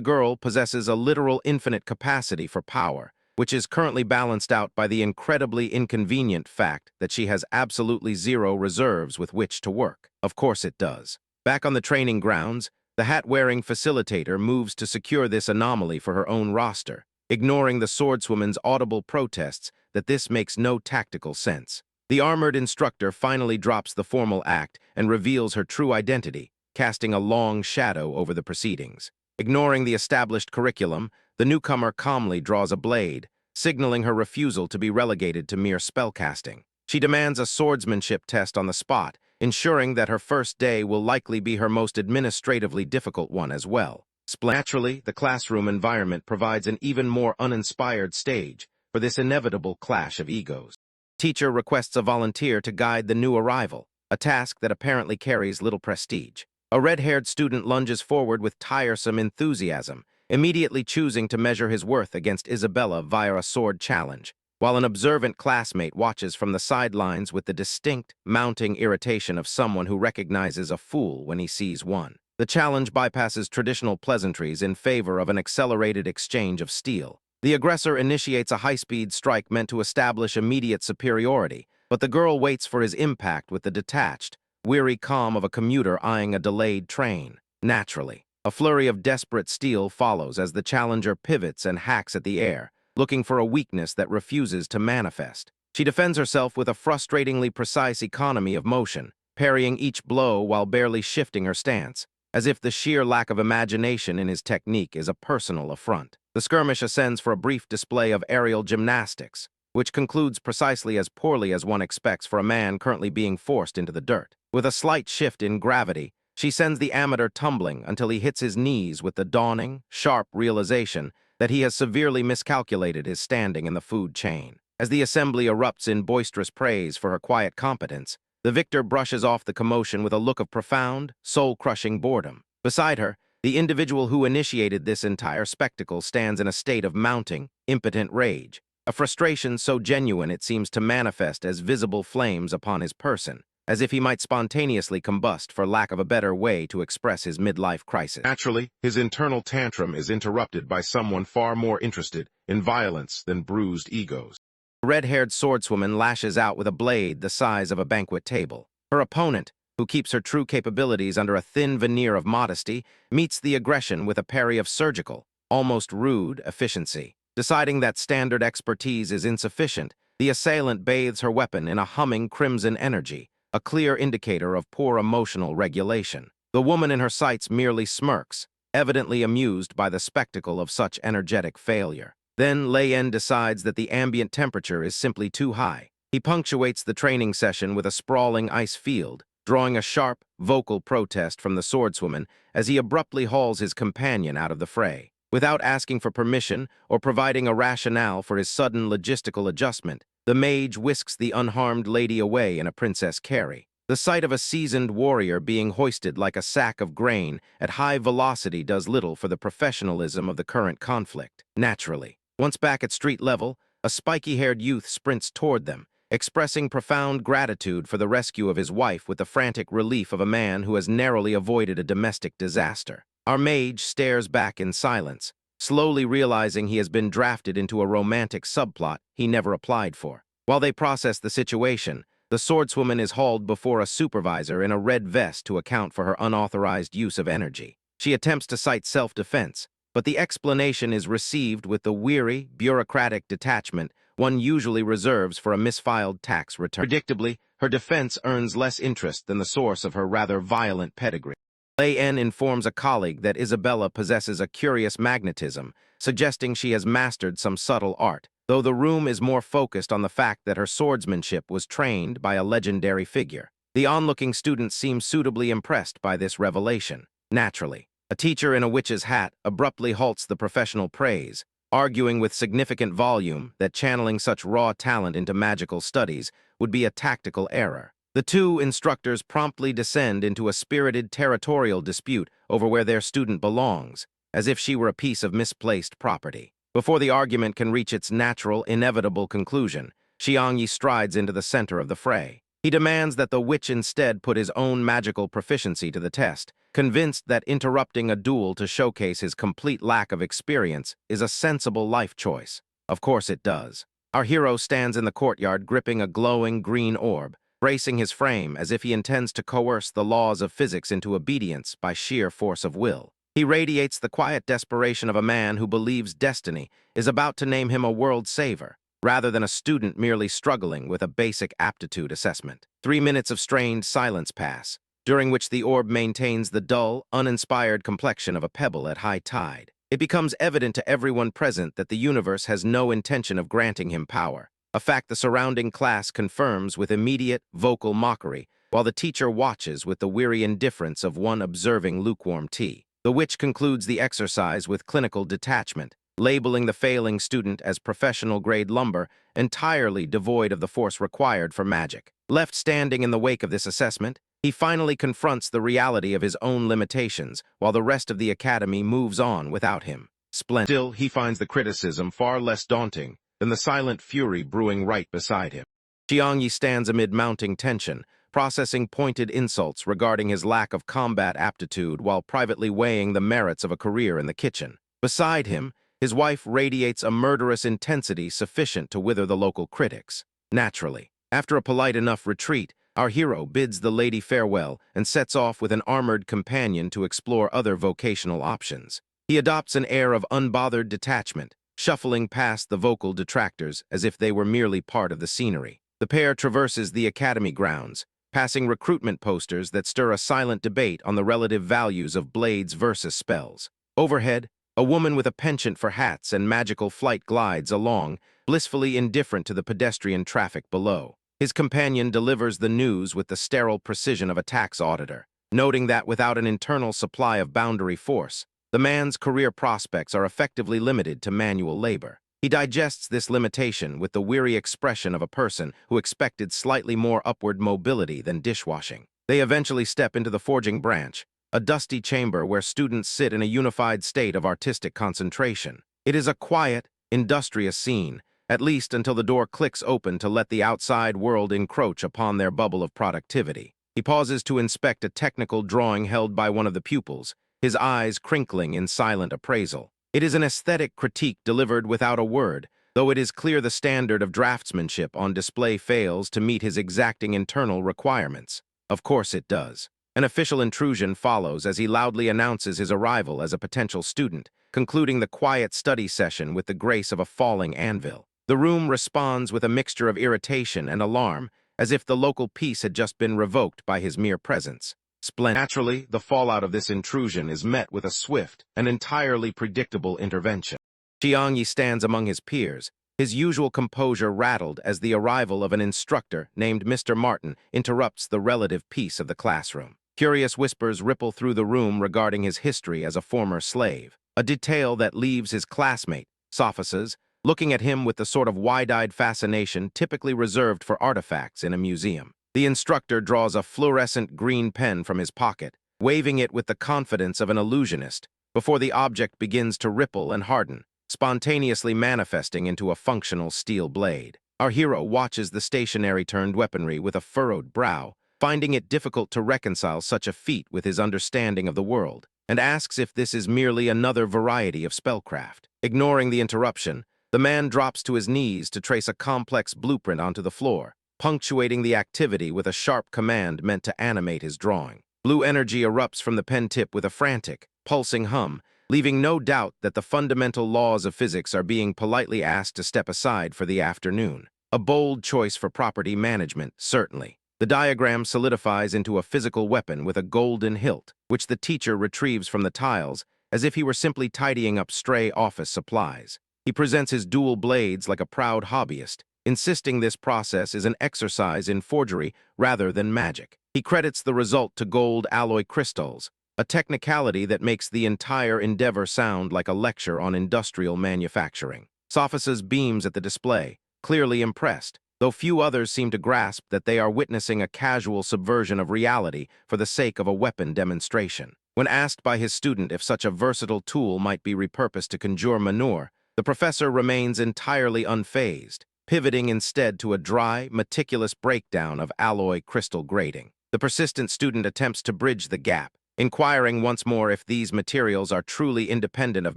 girl possesses a literal infinite capacity for power, which is currently balanced out by the incredibly inconvenient fact that she has absolutely zero reserves with which to work. Of course it does. Back on the training grounds, the hat-wearing facilitator moves to secure this anomaly for her own roster, ignoring the swordswoman's audible protests that this makes no tactical sense. The armored instructor finally drops the formal act and reveals her true identity, casting a long shadow over the proceedings. Ignoring the established curriculum, the newcomer calmly draws a blade, signaling her refusal to be relegated to mere spellcasting. She demands a swordsmanship test on the spot, ensuring that her first day will likely be her most administratively difficult one as well. Naturally, the classroom environment provides an even more uninspired stage for this inevitable clash of egos. Teacher requests a volunteer to guide the new arrival, a task that apparently carries little prestige. A red-haired student lunges forward with tiresome enthusiasm, immediately choosing to measure his worth against Isabella via a sword challenge, while an observant classmate watches from the sidelines with the distinct, mounting irritation of someone who recognizes a fool when he sees one. The challenge bypasses traditional pleasantries in favor of an accelerated exchange of steel. The aggressor initiates a high-speed strike meant to establish immediate superiority, but the girl waits for his impact with the detached, weary calm of a commuter eyeing a delayed train. Naturally, a flurry of desperate steel follows as the challenger pivots and hacks at the air, looking for a weakness that refuses to manifest. She defends herself with a frustratingly precise economy of motion, parrying each blow while barely shifting her stance, as if the sheer lack of imagination in his technique is a personal affront. The skirmish ascends for a brief display of aerial gymnastics, which concludes precisely as poorly as one expects for a man currently being forced into the dirt. With a slight shift in gravity, she sends the amateur tumbling until he hits his knees with the dawning, sharp realization that he has severely miscalculated his standing in the food chain. As the assembly erupts in boisterous praise for her quiet competence, the victor brushes off the commotion with a look of profound, soul-crushing boredom. Beside her, the individual who initiated this entire spectacle stands in a state of mounting, impotent rage, a frustration so genuine it seems to manifest as visible flames upon his person, as if he might spontaneously combust for lack of a better way to express his midlife crisis. Naturally, his internal tantrum is interrupted by someone far more interested in violence than bruised egos. The red-haired swordswoman lashes out with a blade the size of a banquet table. Her opponent, who keeps her true capabilities under a thin veneer of modesty, meets the aggression with a parry of surgical, almost rude, efficiency. Deciding that standard expertise is insufficient, the assailant bathes her weapon in a humming crimson energy, a clear indicator of poor emotional regulation. The woman in her sights merely smirks, evidently amused by the spectacle of such energetic failure. Then Lei En decides that the ambient temperature is simply too high. He punctuates the training session with a sprawling ice field, drawing a sharp, vocal protest from the swordswoman as he abruptly hauls his companion out of the fray. Without asking for permission or providing a rationale for his sudden logistical adjustment, the mage whisks the unharmed lady away in a princess carry. The sight of a seasoned warrior being hoisted like a sack of grain at high velocity does little for the professionalism of the current conflict. Naturally, once back at street level, a spiky-haired youth sprints toward them, expressing profound gratitude for the rescue of his wife with the frantic relief of a man who has narrowly avoided a domestic disaster. Our mage stares back in silence, slowly realizing he has been drafted into a romantic subplot he never applied for. While they process the situation, the swordswoman is hauled before a supervisor in a red vest to account for her unauthorized use of energy. She attempts to cite self-defense, but the explanation is received with the weary, bureaucratic detachment one usually reserves for a misfiled tax return. Predictably, her defense earns less interest than the source of her rather violent pedigree. Lei En informs a colleague that Isabella possesses a curious magnetism, suggesting she has mastered some subtle art, though the room is more focused on the fact that her swordsmanship was trained by a legendary figure. The onlooking students seem suitably impressed by this revelation. Naturally, a teacher in a witch's hat abruptly halts the professional praise, arguing with significant volume that channeling such raw talent into magical studies would be a tactical error. The two instructors promptly descend into a spirited territorial dispute over where their student belongs, as if she were a piece of misplaced property. Before the argument can reach its natural, inevitable conclusion, Xiangyi strides into the center of the fray. He demands that the witch instead put his own magical proficiency to the test, convinced that interrupting a duel to showcase his complete lack of experience is a sensible life choice. Of course it does. Our hero stands in the courtyard gripping a glowing green orb, bracing his frame as if he intends to coerce the laws of physics into obedience by sheer force of will. He radiates the quiet desperation of a man who believes destiny is about to name him a world saver, rather than a student merely struggling with a basic aptitude assessment. 3 minutes of strained silence pass, during which the orb maintains the dull, uninspired complexion of a pebble at high tide. It becomes evident to everyone present that the universe has no intention of granting him power, a fact the surrounding class confirms with immediate, vocal mockery, while the teacher watches with the weary indifference of one observing lukewarm tea. The witch concludes the exercise with clinical detachment, labeling the failing student as professional-grade lumber, entirely devoid of the force required for magic. Left standing in the wake of this assessment, he finally confronts the reality of his own limitations, while the rest of the academy moves on without him. Splendid. Still, he finds the criticism far less daunting than the silent fury brewing right beside him. Xiangyi stands amid mounting tension, processing pointed insults regarding his lack of combat aptitude while privately weighing the merits of a career in the kitchen. Beside him, his wife radiates a murderous intensity sufficient to wither the local critics. Naturally, after a polite enough retreat, our hero bids the lady farewell and sets off with an armored companion to explore other vocational options. He adopts an air of unbothered detachment, shuffling past the vocal detractors as if they were merely part of the scenery. The pair traverses the academy grounds, passing recruitment posters that stir a silent debate on the relative values of blades versus spells. Overhead, a woman with a penchant for hats and magical flight glides along, blissfully indifferent to the pedestrian traffic below. His companion delivers the news with the sterile precision of a tax auditor, noting that without an internal supply of boundary force, the man's career prospects are effectively limited to manual labor. He digests this limitation with the weary expression of a person who expected slightly more upward mobility than dishwashing. They eventually step into the forging branch, a dusty chamber where students sit in a unified state of artistic concentration. It is a quiet, industrious scene, at least until the door clicks open to let the outside world encroach upon their bubble of productivity. He pauses to inspect a technical drawing held by one of the pupils, his eyes crinkling in silent appraisal. It is an aesthetic critique delivered without a word, though it is clear the standard of draftsmanship on display fails to meet his exacting internal requirements. Of course it does. An official intrusion follows as he loudly announces his arrival as a potential student, concluding the quiet study session with the grace of a falling anvil. The room responds with a mixture of irritation and alarm, as if the local peace had just been revoked by his mere presence. Splendid. Naturally, the fallout of this intrusion is met with a swift and entirely predictable intervention. Xiangyi stands among his peers, his usual composure rattled as the arrival of an instructor named Mr. Martin interrupts the relative peace of the classroom. Curious whispers ripple through the room regarding his history as a former slave, a detail that leaves his classmate, Sophocles, looking at him with the sort of wide-eyed fascination typically reserved for artifacts in a museum. The instructor draws a fluorescent green pen from his pocket, waving it with the confidence of an illusionist, before the object begins to ripple and harden, spontaneously manifesting into a functional steel blade. Our hero watches the stationary-turned weaponry with a furrowed brow, finding it difficult to reconcile such a feat with his understanding of the world, and asks if this is merely another variety of spellcraft. Ignoring the interruption, the man drops to his knees to trace a complex blueprint onto the floor, punctuating the activity with a sharp command meant to animate his drawing. Blue energy erupts from the pen tip with a frantic, pulsing hum, leaving no doubt that the fundamental laws of physics are being politely asked to step aside for the afternoon. A bold choice for property management, certainly. The diagram solidifies into a physical weapon with a golden hilt, which the teacher retrieves from the tiles as if he were simply tidying up stray office supplies. He presents his dual blades like a proud hobbyist, insisting this process is an exercise in forgery rather than magic. He credits the result to gold alloy crystals, a technicality that makes the entire endeavor sound like a lecture on industrial manufacturing. Sophocles beams at the display, clearly impressed, though few others seem to grasp that they are witnessing a casual subversion of reality for the sake of a weapon demonstration. When asked by his student if such a versatile tool might be repurposed to conjure manure, the professor remains entirely unfazed, pivoting instead to a dry, meticulous breakdown of alloy crystal grating. The persistent student attempts to bridge the gap, inquiring once more if these materials are truly independent of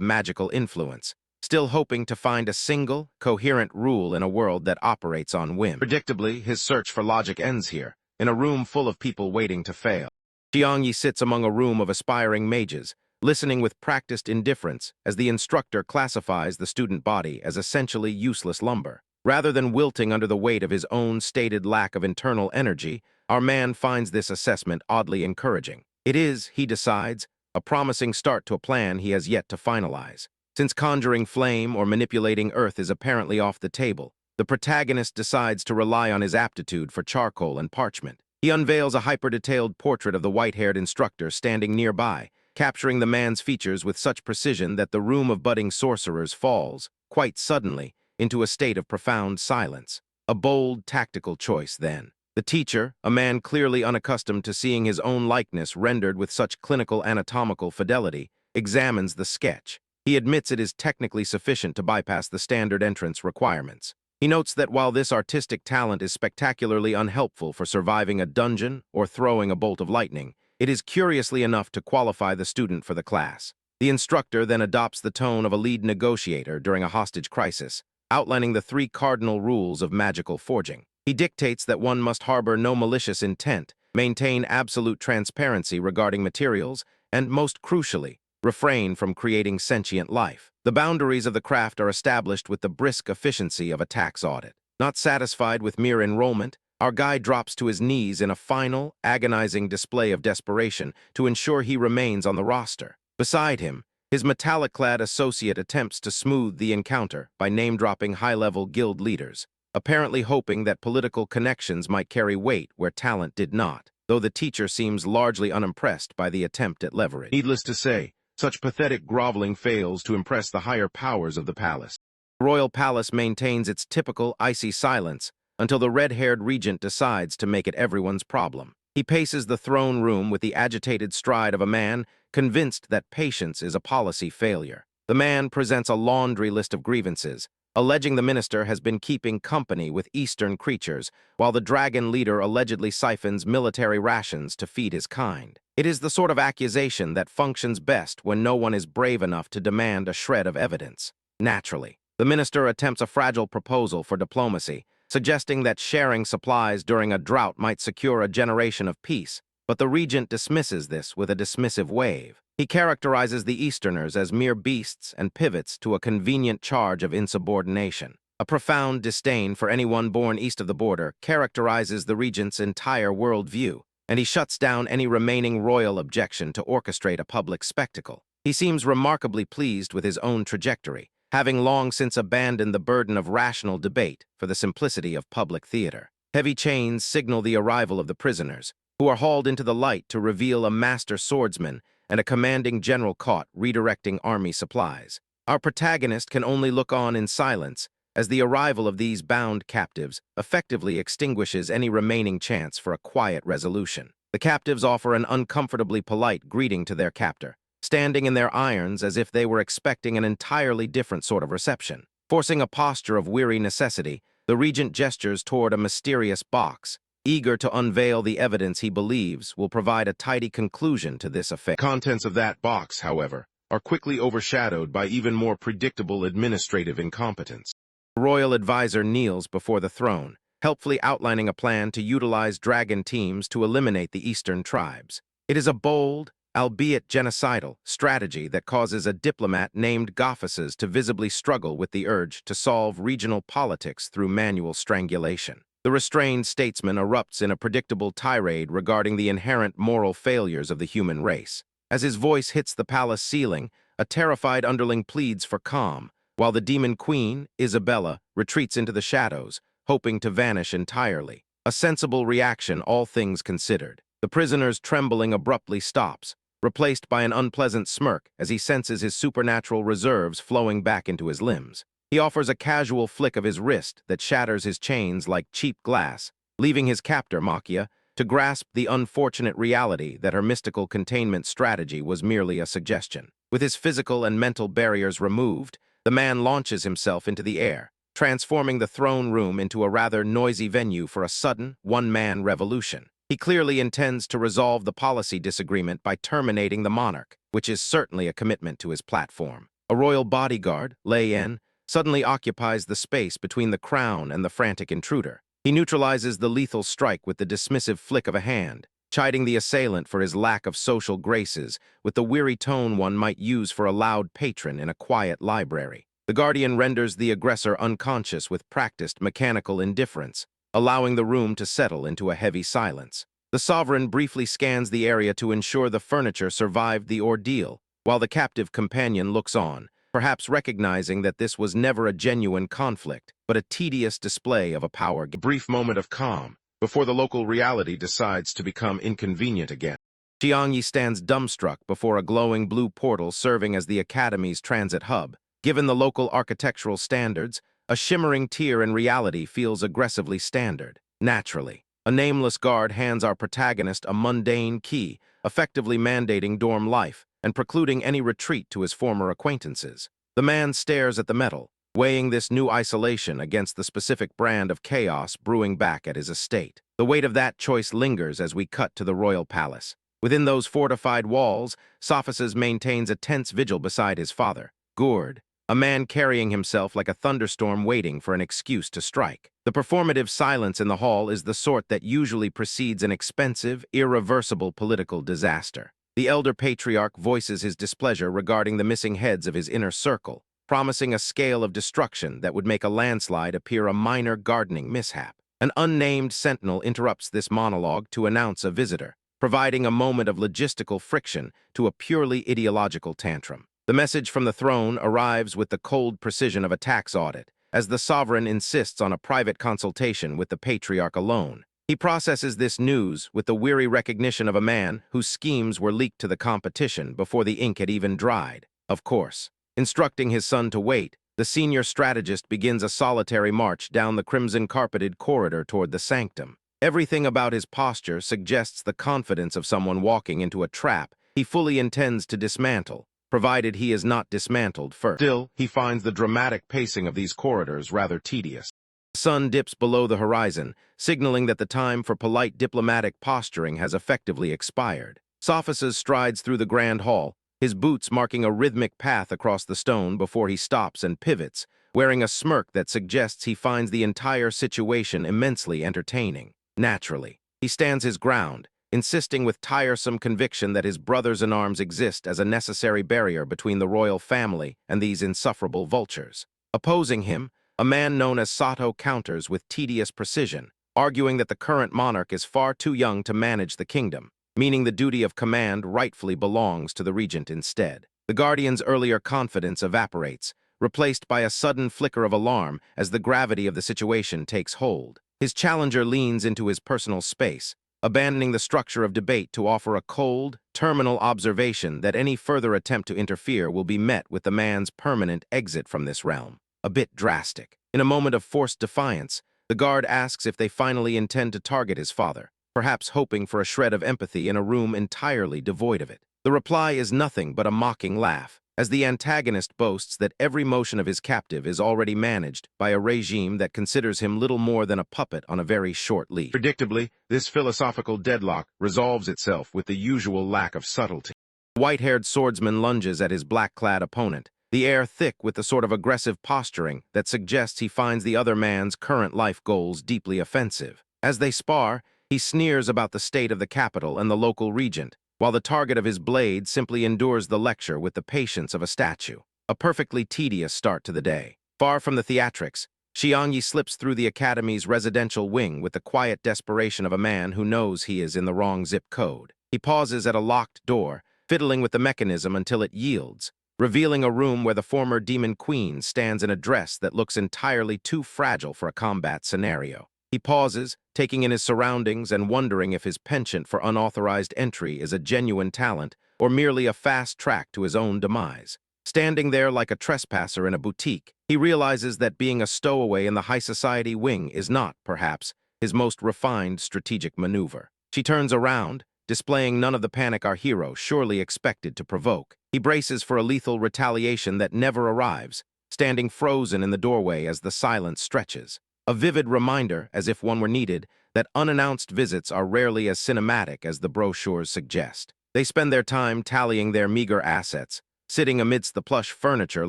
magical influence, still hoping to find a single, coherent rule in a world that operates on whim. Predictably, his search for logic ends here, in a room full of people waiting to fail. Xiangyi sits among a room of aspiring mages, listening with practiced indifference as the instructor classifies the student body as essentially useless lumber. Rather than wilting under the weight of his own stated lack of internal energy, our man finds this assessment oddly encouraging. It is, he decides, a promising start to a plan he has yet to finalize. Since conjuring flame or manipulating earth is apparently off the table, the protagonist decides to rely on his aptitude for charcoal and parchment. He unveils a hyper-detailed portrait of the white-haired instructor standing nearby, capturing the man's features with such precision that the room of budding sorcerers falls, quite suddenly, into a state of profound silence. A bold, tactical choice, then. The teacher, a man clearly unaccustomed to seeing his own likeness rendered with such clinical anatomical fidelity, examines the sketch. He admits it is technically sufficient to bypass the standard entrance requirements. He notes that while this artistic talent is spectacularly unhelpful for surviving a dungeon or throwing a bolt of lightning, it is curiously enough to qualify the student for the class. The instructor then adopts the tone of a lead negotiator during a hostage crisis, outlining the 3 cardinal rules of magical forging. He dictates that one must harbor no malicious intent, maintain absolute transparency regarding materials, and, most crucially, refrain from creating sentient life. The boundaries of the craft are established with the brisk efficiency of a tax audit. Not satisfied with mere enrollment, our guy drops to his knees in a final, agonizing display of desperation to ensure he remains on the roster. Beside him, his metallic-clad associate attempts to smooth the encounter by name-dropping high-level guild leaders, apparently hoping that political connections might carry weight where talent did not, though the teacher seems largely unimpressed by the attempt at leverage. Needless to say, such pathetic groveling fails to impress the higher powers of the palace. The royal palace maintains its typical icy silence until the red-haired regent decides to make it everyone's problem. He paces the throne room with the agitated stride of a man convinced that patience is a policy failure. The man presents a laundry list of grievances, alleging the minister has been keeping company with Eastern creatures, while the dragon leader allegedly siphons military rations to feed his kind. It is the sort of accusation that functions best when no one is brave enough to demand a shred of evidence. Naturally, the minister attempts a fragile proposal for diplomacy, suggesting that sharing supplies during a drought might secure a generation of peace, but the regent dismisses this with a dismissive wave. He characterizes the Easterners as mere beasts and pivots to a convenient charge of insubordination. A profound disdain for anyone born east of the border characterizes the regent's entire worldview, and he shuts down any remaining royal objection to orchestrate a public spectacle. He seems remarkably pleased with his own trajectory, having long since abandoned the burden of rational debate for the simplicity of public theater. Heavy chains signal the arrival of the prisoners, who are hauled into the light to reveal a master swordsman and a commanding general caught redirecting army supplies. Our protagonist can only look on in silence as the arrival of these bound captives effectively extinguishes any remaining chance for a quiet resolution. The captives offer an uncomfortably polite greeting to their captor, standing in their irons as if they were expecting an entirely different sort of reception. Forcing a posture of weary necessity, the regent gestures toward a mysterious box, eager to unveil the evidence he believes will provide a tidy conclusion to this affair. The contents of that box, however, are quickly overshadowed by even more predictable administrative incompetence. The royal advisor kneels before the throne, helpfully outlining a plan to utilize dragon teams to eliminate the eastern tribes. It is a bold, albeit genocidal, strategy that causes a diplomat named Gophases to visibly struggle with the urge to solve regional politics through manual strangulation. The restrained statesman erupts in a predictable tirade regarding the inherent moral failures of the human race. As his voice hits the palace ceiling, a terrified underling pleads for calm, while the demon queen, Isabella, retreats into the shadows, hoping to vanish entirely. A sensible reaction, all things considered. The prisoner's trembling abruptly stops, replaced by an unpleasant smirk as he senses his supernatural reserves flowing back into his limbs. He offers a casual flick of his wrist that shatters his chains like cheap glass, leaving his captor, Makia, to grasp the unfortunate reality that her mystical containment strategy was merely a suggestion. With his physical and mental barriers removed, the man launches himself into the air, transforming the throne room into a rather noisy venue for a sudden, one-man revolution. He clearly intends to resolve the policy disagreement by terminating the monarch, which is certainly a commitment to his platform. A royal bodyguard, Lei En, suddenly occupies the space between the crown and the frantic intruder. He neutralizes the lethal strike with the dismissive flick of a hand, chiding the assailant for his lack of social graces with the weary tone one might use for a loud patron in a quiet library. The Guardian renders the aggressor unconscious with practiced mechanical indifference, allowing the room to settle into a heavy silence. The sovereign briefly scans the area to ensure the furniture survived the ordeal, while the captive companion looks on, perhaps recognizing that this was never a genuine conflict, but a tedious display of a power game. A brief moment of calm, before the local reality decides to become inconvenient again. Xiangyi stands dumbstruck before a glowing blue portal serving as the Academy's transit hub. Given the local architectural standards, a shimmering tier in reality feels aggressively standard. Naturally, a nameless guard hands our protagonist a mundane key, effectively mandating dorm life and precluding any retreat to his former acquaintances. The man stares at the metal, weighing this new isolation against the specific brand of chaos brewing back at his estate. The weight of that choice lingers as we cut to the royal palace. Within those fortified walls, Sophocles maintains a tense vigil beside his father, Gourd, a man carrying himself like a thunderstorm waiting for an excuse to strike. The performative silence in the hall is the sort that usually precedes an expensive, irreversible political disaster. The elder patriarch voices his displeasure regarding the missing heads of his inner circle, promising a scale of destruction that would make a landslide appear a minor gardening mishap. An unnamed sentinel interrupts this monologue to announce a visitor, providing a moment of logistical friction to a purely ideological tantrum. The message from the throne arrives with the cold precision of a tax audit, as the sovereign insists on a private consultation with the patriarch alone. He processes this news with the weary recognition of a man whose schemes were leaked to the competition before the ink had even dried. Of course, instructing his son to wait, the senior strategist begins a solitary march down the crimson-carpeted corridor toward the sanctum. Everything about his posture suggests the confidence of someone walking into a trap he fully intends to dismantle, provided he is not dismantled first. Still, he finds the dramatic pacing of these corridors rather tedious. The sun dips below the horizon, signaling that the time for polite diplomatic posturing has effectively expired. Sophocles strides through the grand hall, his boots marking a rhythmic path across the stone before he stops and pivots, wearing a smirk that suggests he finds the entire situation immensely entertaining. Naturally, he stands his ground, insisting with tiresome conviction that his brothers-in-arms exist as a necessary barrier between the royal family and these insufferable vultures. Opposing him, a man known as Sato counters with tedious precision, arguing that the current monarch is far too young to manage the kingdom, meaning the duty of command rightfully belongs to the regent instead. The Guardian's earlier confidence evaporates, replaced by a sudden flicker of alarm as the gravity of the situation takes hold. His challenger leans into his personal space, abandoning the structure of debate to offer a cold, terminal observation that any further attempt to interfere will be met with the man's permanent exit from this realm. A bit drastic. In a moment of forced defiance, the guard asks if they finally intend to target his father, perhaps hoping for a shred of empathy in a room entirely devoid of it. The reply is nothing but a mocking laugh, as the antagonist boasts that every motion of his captive is already managed by a regime that considers him little more than a puppet on a very short leash. Predictably, this philosophical deadlock resolves itself with the usual lack of subtlety. The white-haired swordsman lunges at his black-clad opponent, the air thick with the sort of aggressive posturing that suggests he finds the other man's current life goals deeply offensive. As they spar, he sneers about the state of the capital and the local regent, while the target of his blade simply endures the lecture with the patience of a statue. A perfectly tedious start to the day. Far from the theatrics, Xiangyi slips through the Academy's residential wing with the quiet desperation of a man who knows he is in the wrong zip code. He pauses at a locked door, fiddling with the mechanism until it yields, revealing a room where the former Demon Queen stands in a dress that looks entirely too fragile for a combat scenario. He pauses, taking in his surroundings and wondering if his penchant for unauthorized entry is a genuine talent or merely a fast track to his own demise. Standing there like a trespasser in a boutique, He realizes that being a stowaway in the high society wing is not, perhaps, his most refined strategic maneuver. She turns around, displaying none of the panic our hero surely expected to provoke. He braces for a lethal retaliation that never arrives, standing frozen in the doorway as the silence stretches. A vivid reminder, as if one were needed, that unannounced visits are rarely as cinematic as the brochures suggest. They spend their time tallying their meager assets, sitting amidst the plush furniture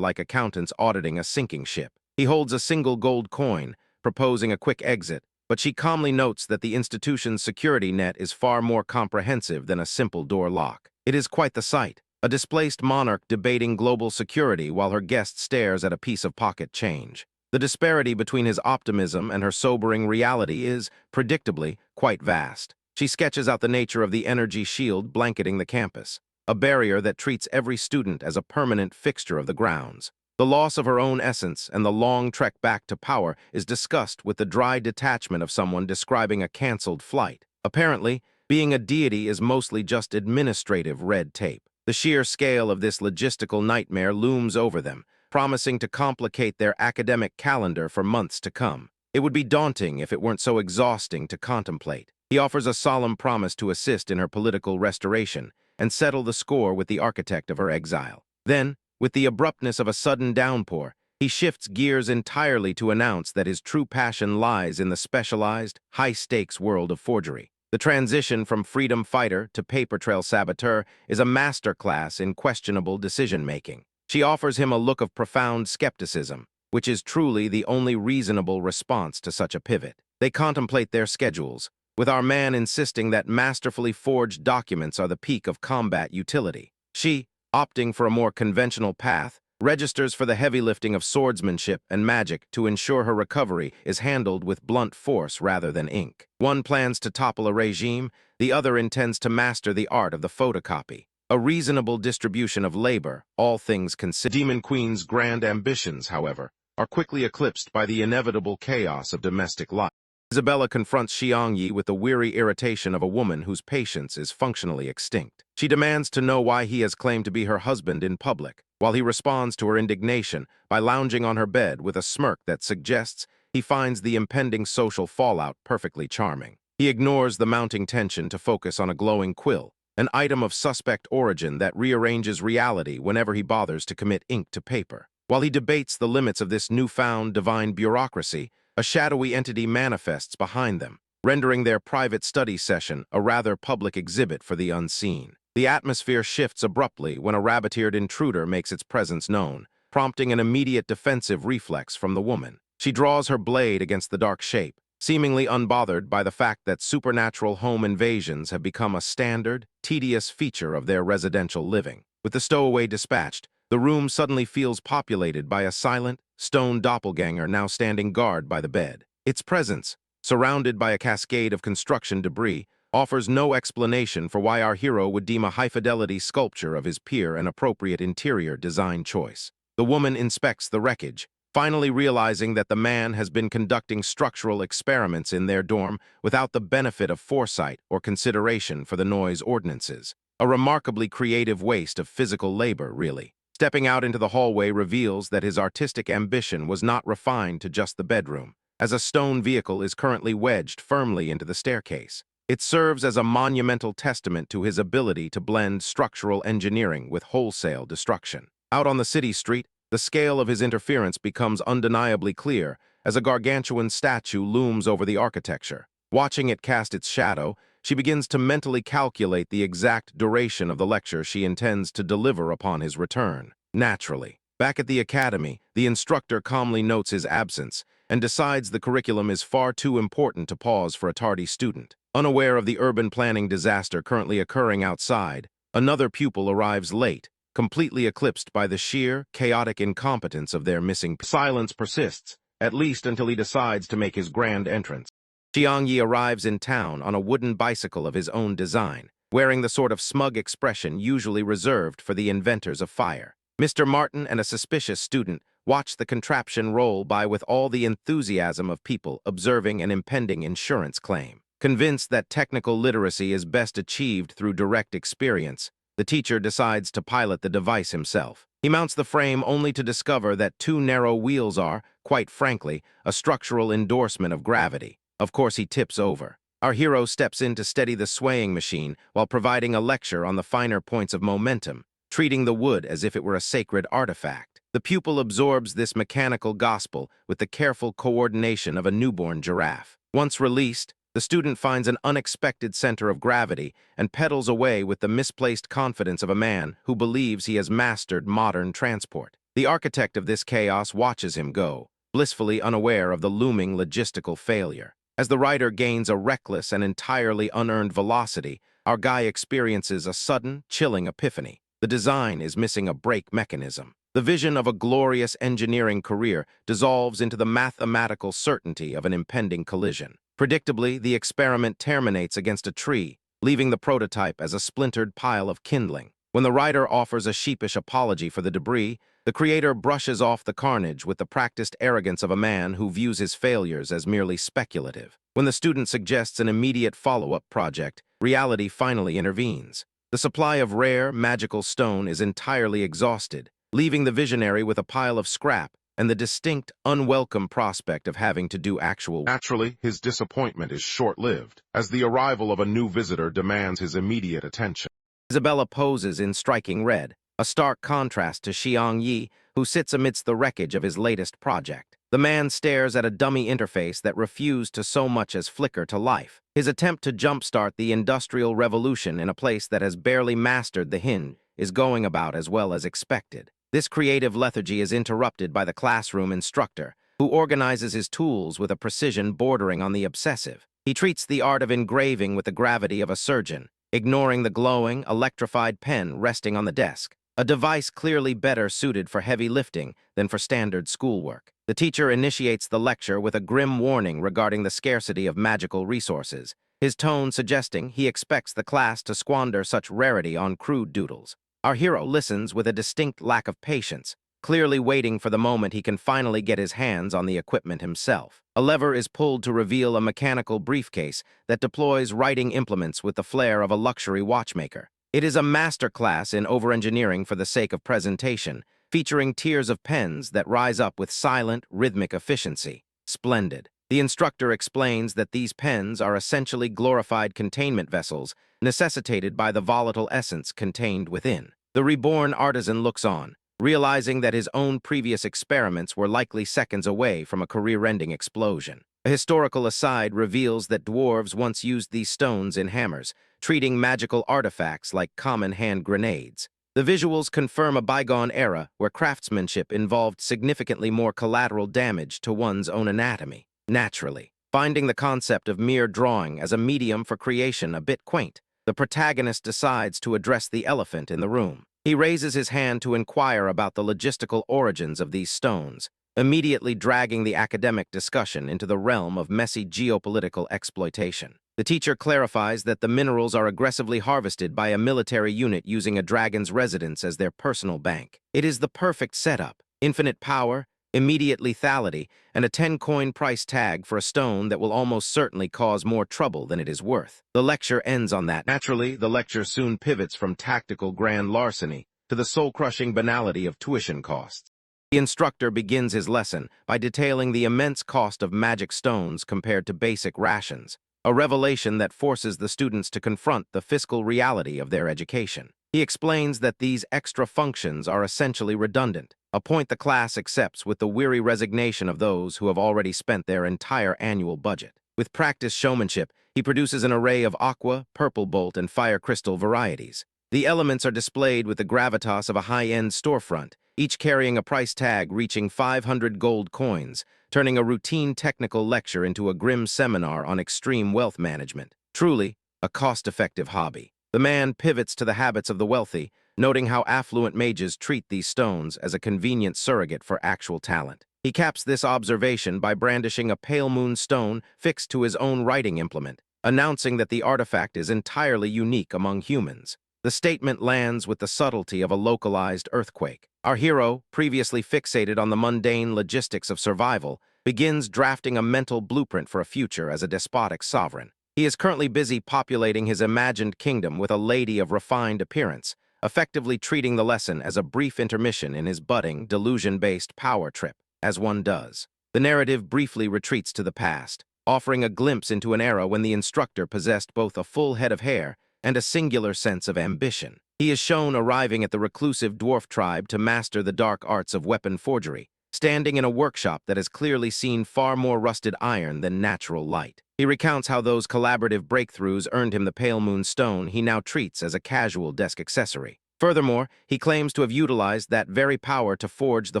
like accountants auditing a sinking ship. He holds a single gold coin, proposing a quick exit, but she calmly notes that the institution's security net is far more comprehensive than a simple door lock. It is quite the sight, a displaced monarch debating global security while her guest stares at a piece of pocket change. The disparity between his optimism and her sobering reality is, predictably, quite vast. She sketches out the nature of the energy shield blanketing the campus, a barrier that treats every student as a permanent fixture of the grounds. The loss of her own essence and the long trek back to power is discussed with the dry detachment of someone describing a canceled flight. Apparently, being a deity is mostly just administrative red tape. The sheer scale of this logistical nightmare looms over them, promising to complicate their academic calendar for months to come. It would be daunting if it weren't so exhausting to contemplate. He offers a solemn promise to assist in her political restoration and settle the score with the architect of her exile. Then, with the abruptness of a sudden downpour, he shifts gears entirely to announce that his true passion lies in the specialized, high-stakes world of forgery. The transition from freedom fighter to paper trail saboteur is a masterclass in questionable decision-making. She offers him a look of profound skepticism, which is truly the only reasonable response to such a pivot. They contemplate their schedules, with our man insisting that masterfully forged documents are the peak of combat utility. She, opting for a more conventional path, registers for the heavy lifting of swordsmanship and magic to ensure her recovery is handled with blunt force rather than ink. One plans to topple a regime, the other intends to master the art of the photocopy. A reasonable distribution of labor, all things considered. Demon Queen's grand ambitions, however, are quickly eclipsed by the inevitable chaos of domestic life. Isabella confronts Xiangyi with the weary irritation of a woman whose patience is functionally extinct. She demands to know why he has claimed to be her husband in public, while he responds to her indignation by lounging on her bed with a smirk that suggests he finds the impending social fallout perfectly charming. He ignores the mounting tension to focus on a glowing quill, an item of suspect origin that rearranges reality whenever he bothers to commit ink to paper. While he debates the limits of this newfound divine bureaucracy, a shadowy entity manifests behind them, rendering their private study session a rather public exhibit for the unseen. The atmosphere shifts abruptly when a rabbit-eared intruder makes its presence known, prompting an immediate defensive reflex from the woman. She draws her blade against the dark shape, seemingly unbothered by the fact that supernatural home invasions have become a standard, tedious feature of their residential living. With the stowaway dispatched, the room suddenly feels populated by a silent, stone doppelganger now standing guard by the bed. Its presence, surrounded by a cascade of construction debris, offers no explanation for why our hero would deem a high-fidelity sculpture of his peer an appropriate interior design choice. The woman inspects the wreckage, finally realizing that the man has been conducting structural experiments in their dorm without the benefit of foresight or consideration for the noise ordinances. A remarkably creative waste of physical labor, really. Stepping out into the hallway reveals that his artistic ambition was not refined to just the bedroom, as a stone vehicle is currently wedged firmly into the staircase. It serves as a monumental testament to his ability to blend structural engineering with wholesale destruction. Out on the city street, the scale of his interference becomes undeniably clear as a gargantuan statue looms over the architecture. Watching it cast its shadow, she begins to mentally calculate the exact duration of the lecture she intends to deliver upon his return. Naturally, back at the academy, the instructor calmly notes his absence and decides the curriculum is far too important to pause for a tardy student. Unaware of the urban planning disaster currently occurring outside, another pupil arrives late, completely eclipsed by the sheer, chaotic incompetence of their missing. Silence persists, at least until he decides to make his grand entrance. Xiangyi arrives in town on a wooden bicycle of his own design, wearing the sort of smug expression usually reserved for the inventors of fire. Mr. Martin and a suspicious student watch the contraption roll by with all the enthusiasm of people observing an impending insurance claim. Convinced that technical literacy is best achieved through direct experience, the teacher decides to pilot the device himself. He mounts the frame only to discover that two narrow wheels are, quite frankly, a structural endorsement of gravity. Of course, he tips over. Our hero steps in to steady the swaying machine while providing a lecture on the finer points of momentum, treating the wood as if it were a sacred artifact. The pupil absorbs this mechanical gospel with the careful coordination of a newborn giraffe. Once released, the student finds an unexpected center of gravity and pedals away with the misplaced confidence of a man who believes he has mastered modern transport. The architect of this chaos watches him go, blissfully unaware of the looming logistical failure. As the rider gains a reckless and entirely unearned velocity, our guy experiences a sudden, chilling epiphany. The design is missing a brake mechanism. The vision of a glorious engineering career dissolves into the mathematical certainty of an impending collision. Predictably, the experiment terminates against a tree, leaving the prototype as a splintered pile of kindling. When the rider offers a sheepish apology for the debris, the creator brushes off the carnage with the practiced arrogance of a man who views his failures as merely speculative. When the student suggests an immediate follow-up project, reality finally intervenes. The supply of rare, magical stone is entirely exhausted, leaving the visionary with a pile of scrap and the distinct, unwelcome prospect of having to do actual work. Naturally, his disappointment is short-lived, as the arrival of a new visitor demands his immediate attention. Isabella poses in striking red, a stark contrast to Xiang Yi, who sits amidst the wreckage of his latest project. The man stares at a dummy interface that refused to so much as flicker to life. His attempt to jumpstart the Industrial Revolution in a place that has barely mastered the hinge is going about as well as expected. This creative lethargy is interrupted by the classroom instructor, who organizes his tools with a precision bordering on the obsessive. He treats the art of engraving with the gravity of a surgeon, ignoring the glowing, electrified pen resting on the desk, a device clearly better suited for heavy lifting than for standard schoolwork. The teacher initiates the lecture with a grim warning regarding the scarcity of magical resources, his tone suggesting he expects the class to squander such rarity on crude doodles. Our hero listens with a distinct lack of patience, clearly waiting for the moment he can finally get his hands on the equipment himself. A lever is pulled to reveal a mechanical briefcase that deploys writing implements with the flair of a luxury watchmaker. It is a masterclass in overengineering for the sake of presentation, featuring tiers of pens that rise up with silent, rhythmic efficiency. Splendid. The instructor explains that these pens are essentially glorified containment vessels necessitated by the volatile essence contained within. The reborn artisan looks on, realizing that his own previous experiments were likely seconds away from a career-ending explosion. A historical aside reveals that dwarves once used these stones in hammers, treating magical artifacts like common hand grenades. The visuals confirm a bygone era where craftsmanship involved significantly more collateral damage to one's own anatomy. Naturally, finding the concept of mere drawing as a medium for creation a bit quaint, the protagonist decides to address the elephant in the room. He raises his hand to inquire about the logistical origins of these stones, immediately dragging the academic discussion into the realm of messy geopolitical exploitation. The teacher clarifies that the minerals are aggressively harvested by a military unit using a dragon's residence as their personal bank. It is the perfect setup: infinite power, immediate lethality, and a 10-coin price tag for a stone that will almost certainly cause more trouble than it is worth. The lecture ends on that. Naturally, the lecture soon pivots from tactical grand larceny to the soul-crushing banality of tuition costs. The instructor begins his lesson by detailing the immense cost of magic stones compared to basic rations, a revelation that forces the students to confront the fiscal reality of their education. He explains that these extra functions are essentially redundant, a point the class accepts with the weary resignation of those who have already spent their entire annual budget. With practiced showmanship, he produces an array of aqua, purple bolt, and fire crystal varieties. The elements are displayed with the gravitas of a high-end storefront, each carrying a price tag reaching 500 gold coins, turning a routine technical lecture into a grim seminar on extreme wealth management. Truly, a cost-effective hobby. The man pivots to the habits of the wealthy, noting how affluent mages treat these stones as a convenient surrogate for actual talent. He caps this observation by brandishing a pale moon stone fixed to his own writing implement, announcing that the artifact is entirely unique among humans. The statement lands with the subtlety of a localized earthquake. Our hero, previously fixated on the mundane logistics of survival, begins drafting a mental blueprint for a future as a despotic sovereign. He is currently busy populating his imagined kingdom with a lady of refined appearance, effectively treating the lesson as a brief intermission in his budding, delusion-based power trip, as one does. The narrative briefly retreats to the past, offering a glimpse into an era when the instructor possessed both a full head of hair and a singular sense of ambition. He is shown arriving at the reclusive dwarf tribe to master the dark arts of weapon forgery, standing in a workshop that has clearly seen far more rusted iron than natural light. He recounts how those collaborative breakthroughs earned him the Pale Moon Stone he now treats as a casual desk accessory. Furthermore, he claims to have utilized that very power to forge the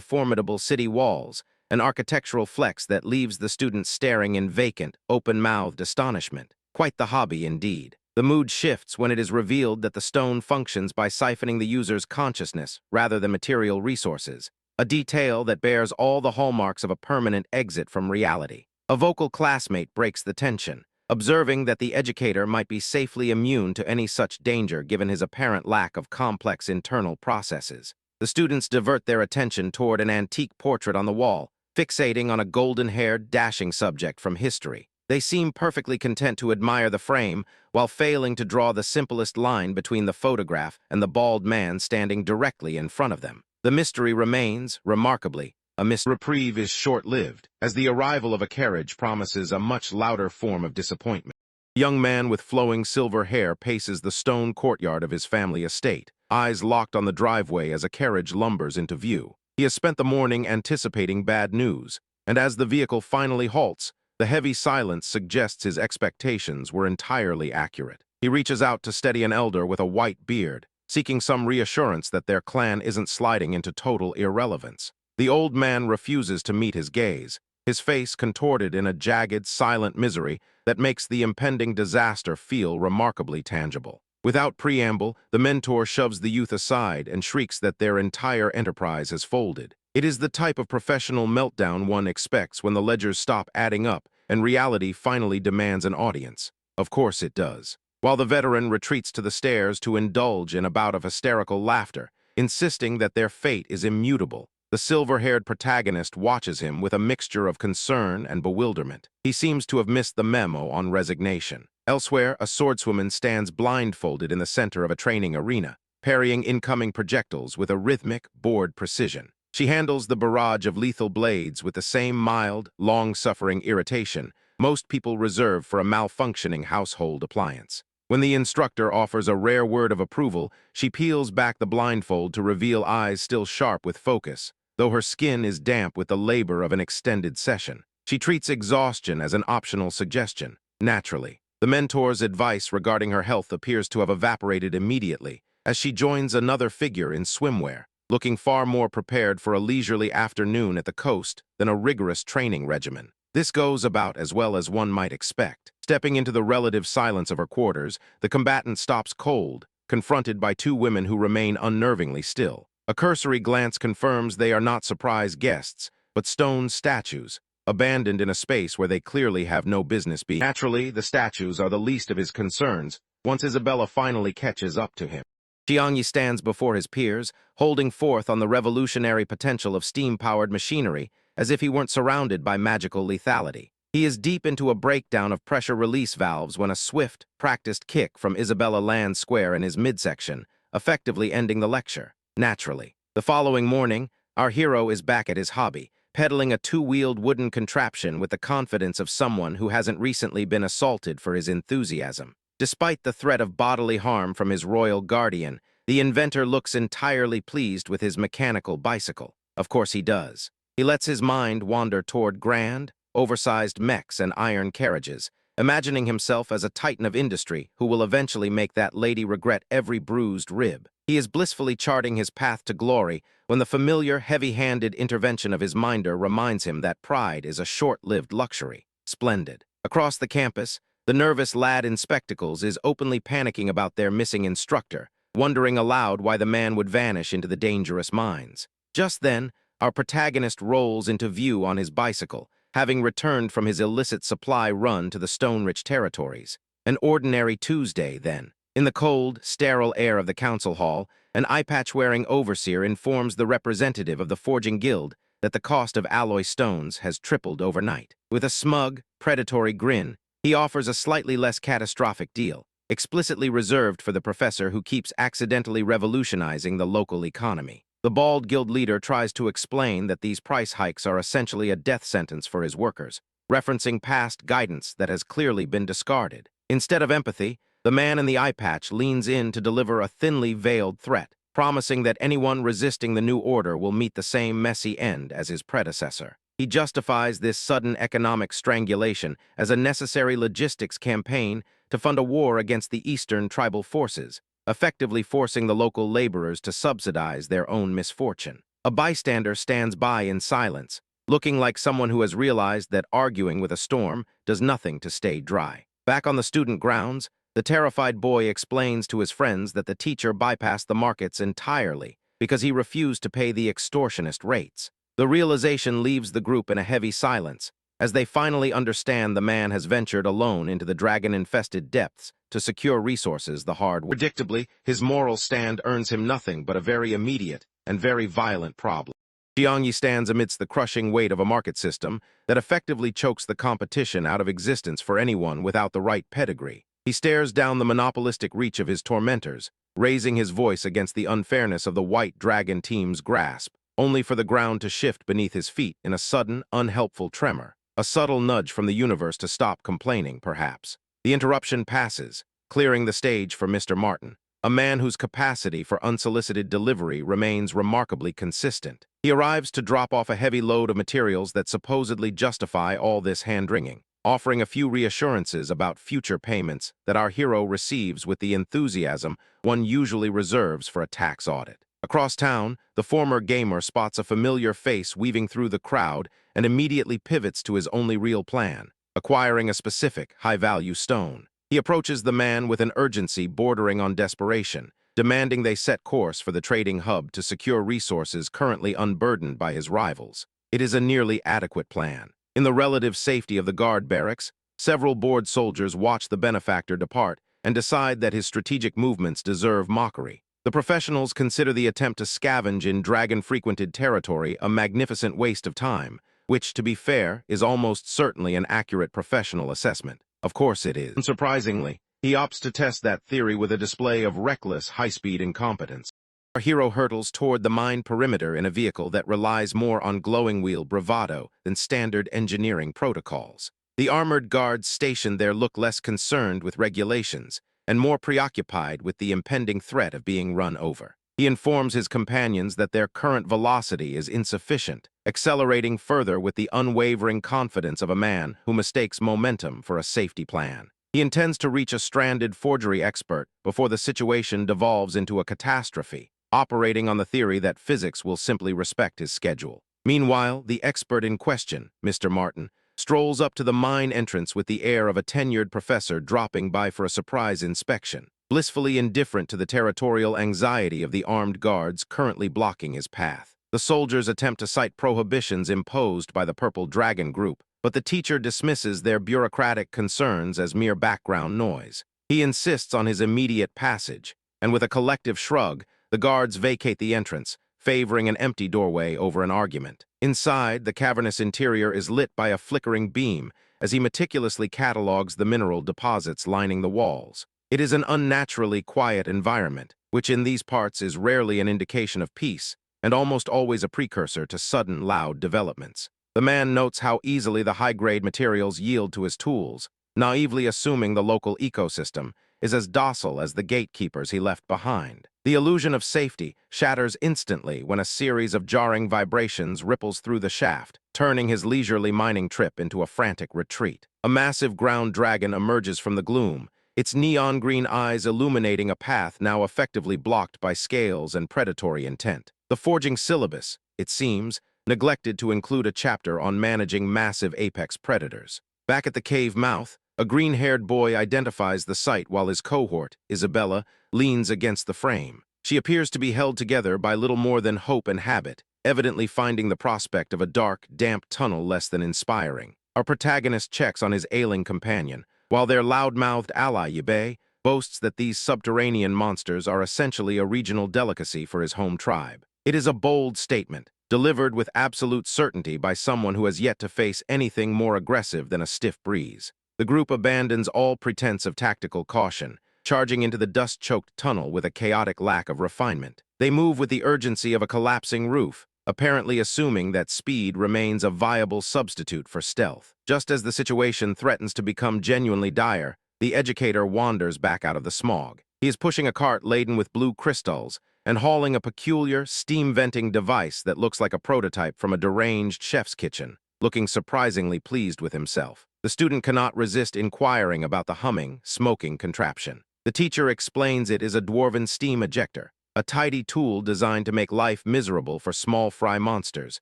formidable city walls, an architectural flex that leaves the student staring in vacant, open-mouthed astonishment. Quite the hobby indeed. The mood shifts when it is revealed that the stone functions by siphoning the user's consciousness rather than material resources, a detail that bears all the hallmarks of a permanent exit from reality. A vocal classmate breaks the tension, observing that the educator might be safely immune to any such danger given his apparent lack of complex internal processes. The students divert their attention toward an antique portrait on the wall, fixating on a golden-haired, dashing subject from history. They seem perfectly content to admire the frame while failing to draw the simplest line between the photograph and the bald man standing directly in front of them. The mystery remains, remarkably, a mystery. Reprieve is short-lived, as the arrival of a carriage promises a much louder form of disappointment. A young man with flowing silver hair paces the stone courtyard of his family estate, eyes locked on the driveway as a carriage lumbers into view. He has spent the morning anticipating bad news, and as the vehicle finally halts, the heavy silence suggests his expectations were entirely accurate. He reaches out to steady an elder with a white beard, seeking some reassurance that their clan isn't sliding into total irrelevance. The old man refuses to meet his gaze, his face contorted in a jagged, silent misery that makes the impending disaster feel remarkably tangible. Without preamble, the mentor shoves the youth aside and shrieks that their entire enterprise has folded. It is the type of professional meltdown one expects when the ledgers stop adding up and reality finally demands an audience. Of course it does. While the veteran retreats to the stairs to indulge in a bout of hysterical laughter, insisting that their fate is immutable, the silver-haired protagonist watches him with a mixture of concern and bewilderment. He seems to have missed the memo on resignation. Elsewhere, a swordswoman stands blindfolded in the center of a training arena, parrying incoming projectiles with a rhythmic, bored precision. She handles the barrage of lethal blades with the same mild, long-suffering irritation most people reserve for a malfunctioning household appliance. When the instructor offers a rare word of approval, she peels back the blindfold to reveal eyes still sharp with focus, though her skin is damp with the labor of an extended session. She treats exhaustion as an optional suggestion. Naturally, the mentor's advice regarding her health appears to have evaporated immediately, as she joins another figure in swimwear, looking far more prepared for a leisurely afternoon at the coast than a rigorous training regimen. This goes about as well as one might expect. Stepping into the relative silence of her quarters, the combatant stops cold, confronted by two women who remain unnervingly still. A cursory glance confirms they are not surprise guests, but stone statues, abandoned in a space where they clearly have no business being. Naturally, the statues are the least of his concerns once Isabella finally catches up to him. Xiangyi stands before his peers, holding forth on the revolutionary potential of steam-powered machinery, as if he weren't surrounded by magical lethality. He is deep into a breakdown of pressure release valves when a swift, practiced kick from Isabella lands square in his midsection, effectively ending the lecture. Naturally, the following morning, our hero is back at his hobby, pedaling a two-wheeled wooden contraption with the confidence of someone who hasn't recently been assaulted for his enthusiasm. Despite the threat of bodily harm from his royal guardian, the inventor looks entirely pleased with his mechanical bicycle. Of course he does. He lets his mind wander toward grand, oversized mechs and iron carriages, imagining himself as a titan of industry who will eventually make that lady regret every bruised rib. He is blissfully charting his path to glory when the familiar, heavy-handed intervention of his minder reminds him that pride is a short-lived luxury. Splendid. Across the campus, the nervous lad in spectacles is openly panicking about their missing instructor, wondering aloud why the man would vanish into the dangerous mines. Just then, our protagonist rolls into view on his bicycle, having returned from his illicit supply run to the stone-rich territories. An ordinary Tuesday, then. In the cold, sterile air of the council hall, an eye-patch-wearing overseer informs the representative of the Forging Guild that the cost of alloy stones has tripled overnight. With a smug, predatory grin, he offers a slightly less catastrophic deal, explicitly reserved for the professor who keeps accidentally revolutionizing the local economy. The bald guild leader tries to explain that these price hikes are essentially a death sentence for his workers, referencing past guidance that has clearly been discarded. Instead of empathy, the man in the eye patch leans in to deliver a thinly veiled threat, promising that anyone resisting the new order will meet the same messy end as his predecessor. He justifies this sudden economic strangulation as a necessary logistics campaign to fund a war against the Eastern tribal forces, effectively forcing the local laborers to subsidize their own misfortune. A bystander stands by in silence, looking like someone who has realized that arguing with a storm does nothing to stay dry. Back on the student grounds, the terrified boy explains to his friends that the teacher bypassed the markets entirely because he refused to pay the extortionist rates. The realization leaves the group in a heavy silence as they finally understand the man has ventured alone into the dragon-infested depths to secure resources the hard way. Predictably, his moral stand earns him nothing but a very immediate and very violent problem. Xiangyi stands amidst the crushing weight of a market system that effectively chokes the competition out of existence for anyone without the right pedigree. He stares down the monopolistic reach of his tormentors, raising his voice against the unfairness of the White Dragon team's grasp, only for the ground to shift beneath his feet in a sudden, unhelpful tremor. A subtle nudge from the universe to stop complaining, perhaps. The interruption passes, clearing the stage for Mr. Martin, a man whose capacity for unsolicited delivery remains remarkably consistent. He arrives to drop off a heavy load of materials that supposedly justify all this hand-wringing, offering a few reassurances about future payments that our hero receives with the enthusiasm one usually reserves for a tax audit. Across town, the former gamer spots a familiar face weaving through the crowd and immediately pivots to his only real plan, acquiring a specific, high-value stone. He approaches the man with an urgency bordering on desperation, demanding they set course for the trading hub to secure resources currently unburdened by his rivals. It is a nearly adequate plan. In the relative safety of the guard barracks, several bored soldiers watch the benefactor depart and decide that his strategic movements deserve mockery. The professionals consider the attempt to scavenge in dragon-frequented territory a magnificent waste of time, which, to be fair, is almost certainly an accurate professional assessment. Of course it is. Unsurprisingly, he opts to test that theory with a display of reckless, high-speed incompetence. Our hero hurtles toward the mine perimeter in a vehicle that relies more on glowing wheel bravado than standard engineering protocols. The armored guards stationed there look less concerned with regulations and more preoccupied with the impending threat of being run over. He informs his companions that their current velocity is insufficient, accelerating further with the unwavering confidence of a man who mistakes momentum for a safety plan. He intends to reach a stranded forgery expert before the situation devolves into a catastrophe, operating on the theory that physics will simply respect his schedule. Meanwhile, the expert in question, Mr. Martin, strolls up to the mine entrance with the air of a tenured professor dropping by for a surprise inspection, blissfully indifferent to the territorial anxiety of the armed guards currently blocking his path. The soldiers attempt to cite prohibitions imposed by the Purple Dragon group, but the teacher dismisses their bureaucratic concerns as mere background noise. He insists on his immediate passage, and with a collective shrug, the guards vacate the entrance, favoring an empty doorway over an argument. Inside, the cavernous interior is lit by a flickering beam as he meticulously catalogs the mineral deposits lining the walls. It is an unnaturally quiet environment, which in these parts is rarely an indication of peace and almost always a precursor to sudden, loud developments. The man notes how easily the high-grade materials yield to his tools, naively assuming the local ecosystem is as docile as the gatekeepers he left behind. The illusion of safety shatters instantly when a series of jarring vibrations ripples through the shaft, turning his leisurely mining trip into a frantic retreat. A massive ground dragon emerges from the gloom, its neon green eyes illuminating a path now effectively blocked by scales and predatory intent. The forging syllabus, it seems, neglected to include a chapter on managing massive apex predators. Back at the cave mouth, a green-haired boy identifies the site while his cohort, Isabella, leans against the frame. She appears to be held together by little more than hope and habit, evidently finding the prospect of a dark, damp tunnel less than inspiring. Our protagonist checks on his ailing companion, while their loud-mouthed ally, Yabe, boasts that these subterranean monsters are essentially a regional delicacy for his home tribe. It is a bold statement, delivered with absolute certainty by someone who has yet to face anything more aggressive than a stiff breeze. The group abandons all pretense of tactical caution, charging into the dust-choked tunnel with a chaotic lack of refinement. They move with the urgency of a collapsing roof, apparently assuming that speed remains a viable substitute for stealth. Just as the situation threatens to become genuinely dire, the educator wanders back out of the smog. He is pushing a cart laden with blue crystals and hauling a peculiar, steam-venting device that looks like a prototype from a deranged chef's kitchen, looking surprisingly pleased with himself. The student cannot resist inquiring about the humming, smoking contraption. The teacher explains it is a dwarven steam ejector, a tidy tool designed to make life miserable for small fry monsters,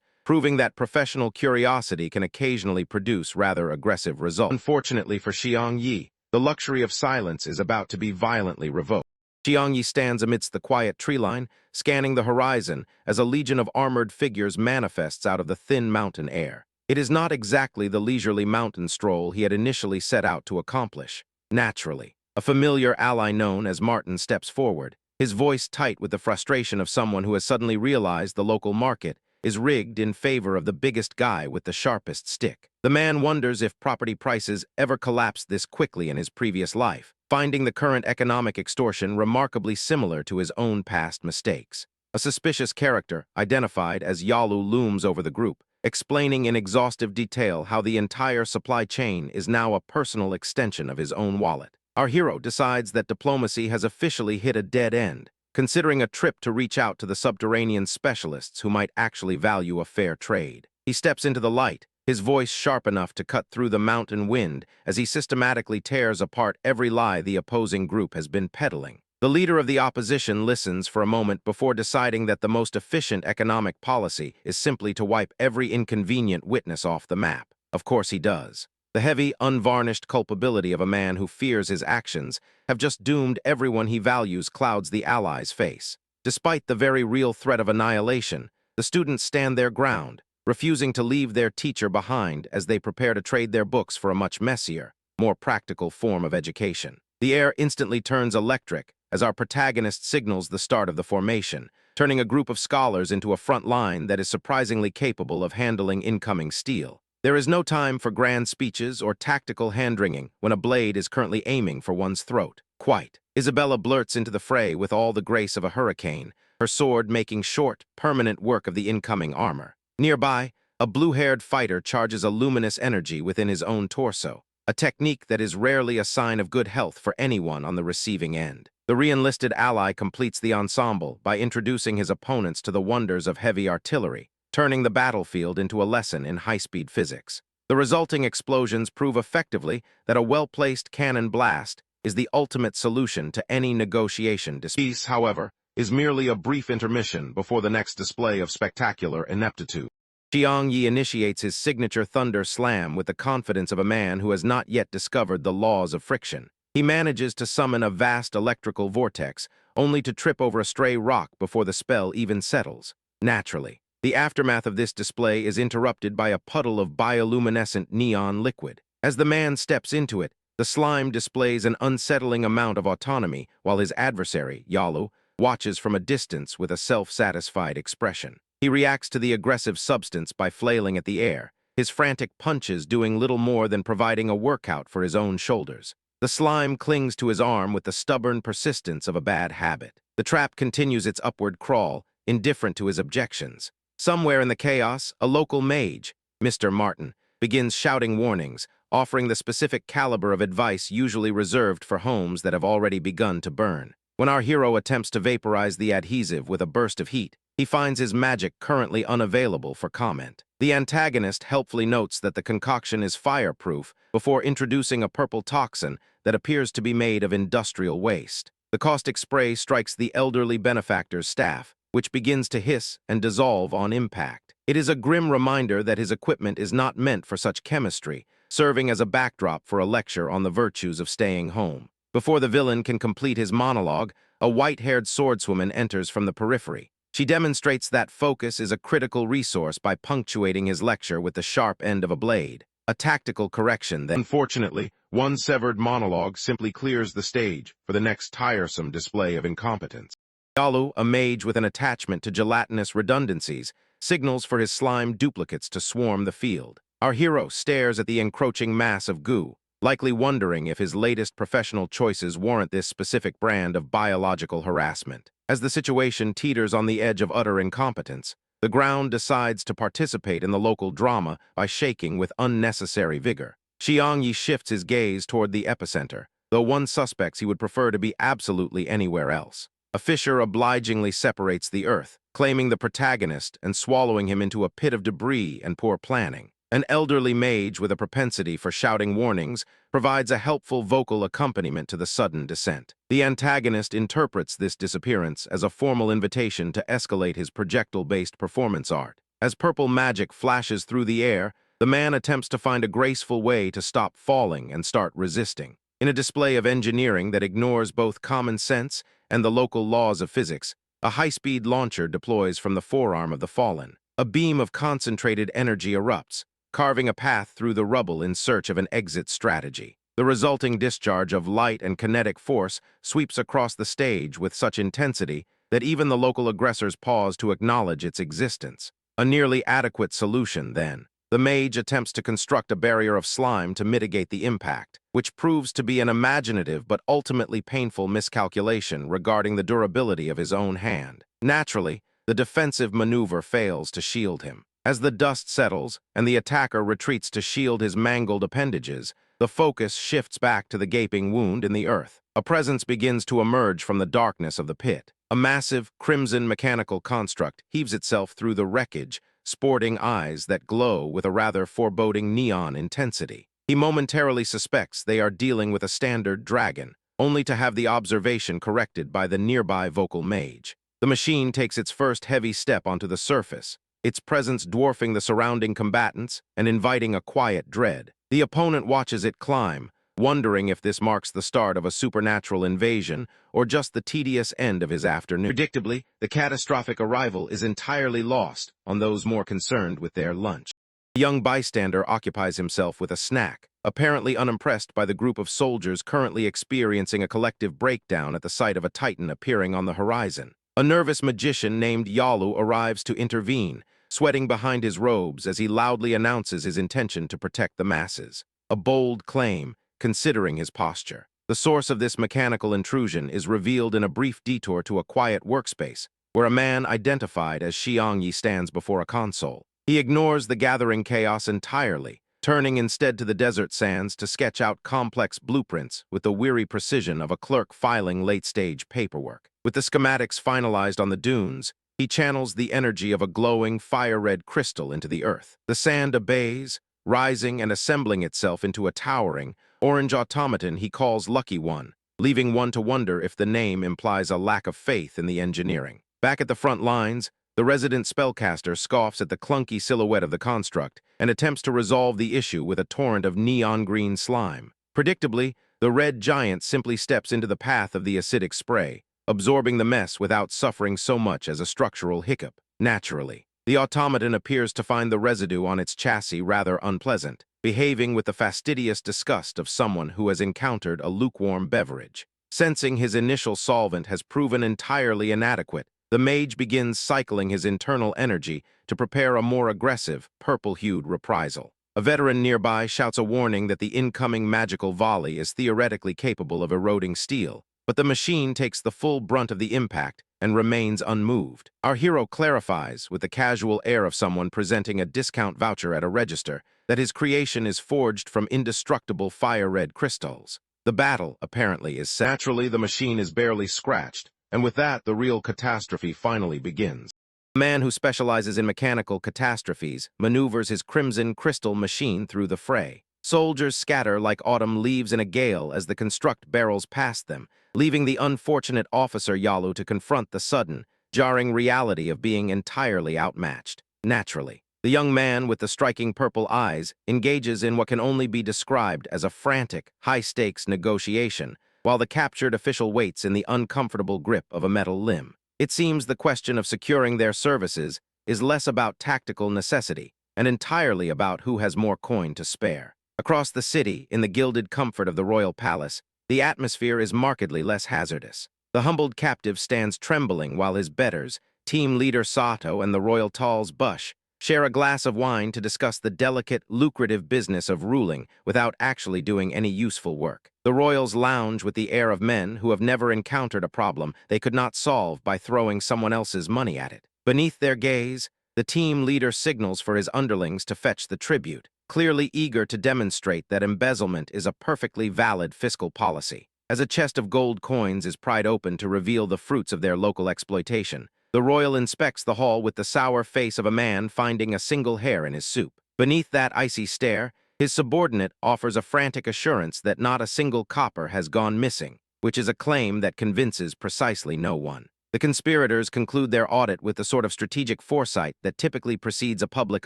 proving that professional curiosity can occasionally produce rather aggressive results. Unfortunately for Xiang Yi, the luxury of silence is about to be violently revoked. Xiang Yi stands amidst the quiet tree line, scanning the horizon as a legion of armored figures manifests out of the thin mountain air. It is not exactly the leisurely mountain stroll he had initially set out to accomplish. Naturally, a familiar ally known as Martin steps forward, his voice tight with the frustration of someone who has suddenly realized the local market is rigged in favor of the biggest guy with the sharpest stick. The man wonders if property prices ever collapsed this quickly in his previous life, finding the current economic extortion remarkably similar to his own past mistakes. A suspicious character, identified as Yalu, looms over the group, explaining in exhaustive detail how the entire supply chain is now a personal extension of his own wallet. Our hero decides that diplomacy has officially hit a dead end, considering a trip to reach out to the subterranean specialists who might actually value a fair trade. He steps into the light, his voice sharp enough to cut through the mountain wind as he systematically tears apart every lie the opposing group has been peddling. The leader of the opposition listens for a moment before deciding that the most efficient economic policy is simply to wipe every inconvenient witness off the map. Of course he does. The heavy, unvarnished culpability of a man who fears his actions have just doomed everyone he values clouds the Allies' face. Despite the very real threat of annihilation, the students stand their ground, refusing to leave their teacher behind as they prepare to trade their books for a much messier, more practical form of education. The air instantly turns electric as our protagonist signals the start of the formation, turning a group of scholars into a front line that is surprisingly capable of handling incoming steel. There is no time for grand speeches or tactical hand-wringing when a blade is currently aiming for one's throat. Quite. Isabella blurts into the fray with all the grace of a hurricane, her sword making short, permanent work of the incoming armor. Nearby, a blue-haired fighter charges a luminous energy within his own torso, a technique that is rarely a sign of good health for anyone on the receiving end. The re-enlisted ally completes the ensemble by introducing his opponents to the wonders of heavy artillery, turning the battlefield into a lesson in high-speed physics. The resulting explosions prove effectively that a well-placed cannon blast is the ultimate solution to any negotiation dispute. Peace, however, is merely a brief intermission before the next display of spectacular ineptitude. Xiang Yi initiates his signature thunder slam with the confidence of a man who has not yet discovered the laws of friction. He manages to summon a vast electrical vortex, only to trip over a stray rock before the spell even settles. Naturally, the aftermath of this display is interrupted by a puddle of bioluminescent neon liquid. As the man steps into it, the slime displays an unsettling amount of autonomy, while his adversary, Yalu, watches from a distance with a self-satisfied expression. He reacts to the aggressive substance by flailing at the air, his frantic punches doing little more than providing a workout for his own shoulders. The slime clings to his arm with the stubborn persistence of a bad habit. The trap continues its upward crawl, indifferent to his objections. Somewhere in the chaos, a local mage, Mr. Martin, begins shouting warnings, offering the specific caliber of advice usually reserved for homes that have already begun to burn. When our hero attempts to vaporize the adhesive with a burst of heat, he finds his magic currently unavailable for comment. The antagonist helpfully notes that the concoction is fireproof before introducing a purple toxin that appears to be made of industrial waste. The caustic spray strikes the elderly benefactor's staff, which begins to hiss and dissolve on impact. It is a grim reminder that his equipment is not meant for such chemistry, serving as a backdrop for a lecture on the virtues of staying home. Before the villain can complete his monologue, a white-haired swordswoman enters from the periphery. She demonstrates that focus is a critical resource by punctuating his lecture with the sharp end of a blade, a tactical correction that— Unfortunately, one severed monologue simply clears the stage for the next tiresome display of incompetence. Yalu, a mage with an attachment to gelatinous redundancies, signals for his slime duplicates to swarm the field. Our hero stares at the encroaching mass of goo, likely wondering if his latest professional choices warrant this specific brand of biological harassment. As the situation teeters on the edge of utter incompetence, the ground decides to participate in the local drama by shaking with unnecessary vigor. Xiang Yi shifts his gaze toward the epicenter, though one suspects he would prefer to be absolutely anywhere else. A fissure obligingly separates the earth, claiming the protagonist and swallowing him into a pit of debris and poor planning. An elderly mage with a propensity for shouting warnings provides a helpful vocal accompaniment to the sudden descent. The antagonist interprets this disappearance as a formal invitation to escalate his projectile-based performance art. As purple magic flashes through the air, the man attempts to find a graceful way to stop falling and start resisting. In a display of engineering that ignores both common sense and the local laws of physics, a high-speed launcher deploys from the forearm of the fallen. A beam of concentrated energy erupts, carving a path through the rubble in search of an exit strategy. The resulting discharge of light and kinetic force sweeps across the stage with such intensity that even the local aggressors pause to acknowledge its existence. A nearly adequate solution, then. The mage attempts to construct a barrier of slime to mitigate the impact, which proves to be an imaginative but ultimately painful miscalculation regarding the durability of his own hand. Naturally, the defensive maneuver fails to shield him. As the dust settles and the attacker retreats to shield his mangled appendages, the focus shifts back to the gaping wound in the earth. A presence begins to emerge from the darkness of the pit. A massive, crimson mechanical construct heaves itself through the wreckage, sporting eyes that glow with a rather foreboding neon intensity. He momentarily suspects they are dealing with a standard dragon, only to have the observation corrected by the nearby vocal mage. The machine takes its first heavy step onto the surface, its presence dwarfing the surrounding combatants and inviting a quiet dread. The opponent watches it climb, wondering if this marks the start of a supernatural invasion or just the tedious end of his afternoon. Predictably, the catastrophic arrival is entirely lost on those more concerned with their lunch. A young bystander occupies himself with a snack, apparently unimpressed by the group of soldiers currently experiencing a collective breakdown at the sight of a titan appearing on the horizon. A nervous magician named Yalu arrives to intervene, sweating behind his robes as he loudly announces his intention to protect the masses. A bold claim, considering his posture. The source of this mechanical intrusion is revealed in a brief detour to a quiet workspace, where a man identified as Xiang Yi stands before a console. He ignores the gathering chaos entirely, turning instead to the desert sands to sketch out complex blueprints with the weary precision of a clerk filing late-stage paperwork. With the schematics finalized on the dunes, he channels the energy of a glowing, fire-red crystal into the earth. The sand obeys, rising and assembling itself into a towering, orange automaton he calls Lucky One, leaving one to wonder if the name implies a lack of faith in the engineering. Back at the front lines, the resident spellcaster scoffs at the clunky silhouette of the construct and attempts to resolve the issue with a torrent of neon green slime. Predictably, the red giant simply steps into the path of the acidic spray, absorbing the mess without suffering so much as a structural hiccup. Naturally, the automaton appears to find the residue on its chassis rather unpleasant, behaving with the fastidious disgust of someone who has encountered a lukewarm beverage. Sensing his initial solvent has proven entirely inadequate, the mage begins cycling his internal energy to prepare a more aggressive, purple-hued reprisal. A veteran nearby shouts a warning that the incoming magical volley is theoretically capable of eroding steel, but the machine takes the full brunt of the impact and remains unmoved. Our hero clarifies, with the casual air of someone presenting a discount voucher at a register, that his creation is forged from indestructible fire-red crystals. The battle, apparently, is set. Naturally, the machine is barely scratched, and with that, the real catastrophe finally begins. A man who specializes in mechanical catastrophes maneuvers his crimson crystal machine through the fray. Soldiers scatter like autumn leaves in a gale as the construct barrels past them, leaving the unfortunate officer Yalu to confront the sudden, jarring reality of being entirely outmatched. Naturally, the young man with the striking purple eyes engages in what can only be described as a frantic, high-stakes negotiation, while the captured official waits in the uncomfortable grip of a metal limb. It seems the question of securing their services is less about tactical necessity and entirely about who has more coin to spare. Across the city, in the gilded comfort of the royal palace, the atmosphere is markedly less hazardous. The humbled captive stands trembling while his betters, team leader Sato and the royal Tal's Bush, share a glass of wine to discuss the delicate, lucrative business of ruling without actually doing any useful work. The royals lounge with the air of men who have never encountered a problem they could not solve by throwing someone else's money at it. Beneath their gaze, the team leader signals for his underlings to fetch the tribute, clearly eager to demonstrate that embezzlement is a perfectly valid fiscal policy. As a chest of gold coins is pried open to reveal the fruits of their local exploitation, the royal inspects the hall with the sour face of a man finding a single hair in his soup. Beneath that icy stare, his subordinate offers a frantic assurance that not a single copper has gone missing, which is a claim that convinces precisely no one. The conspirators conclude their audit with the sort of strategic foresight that typically precedes a public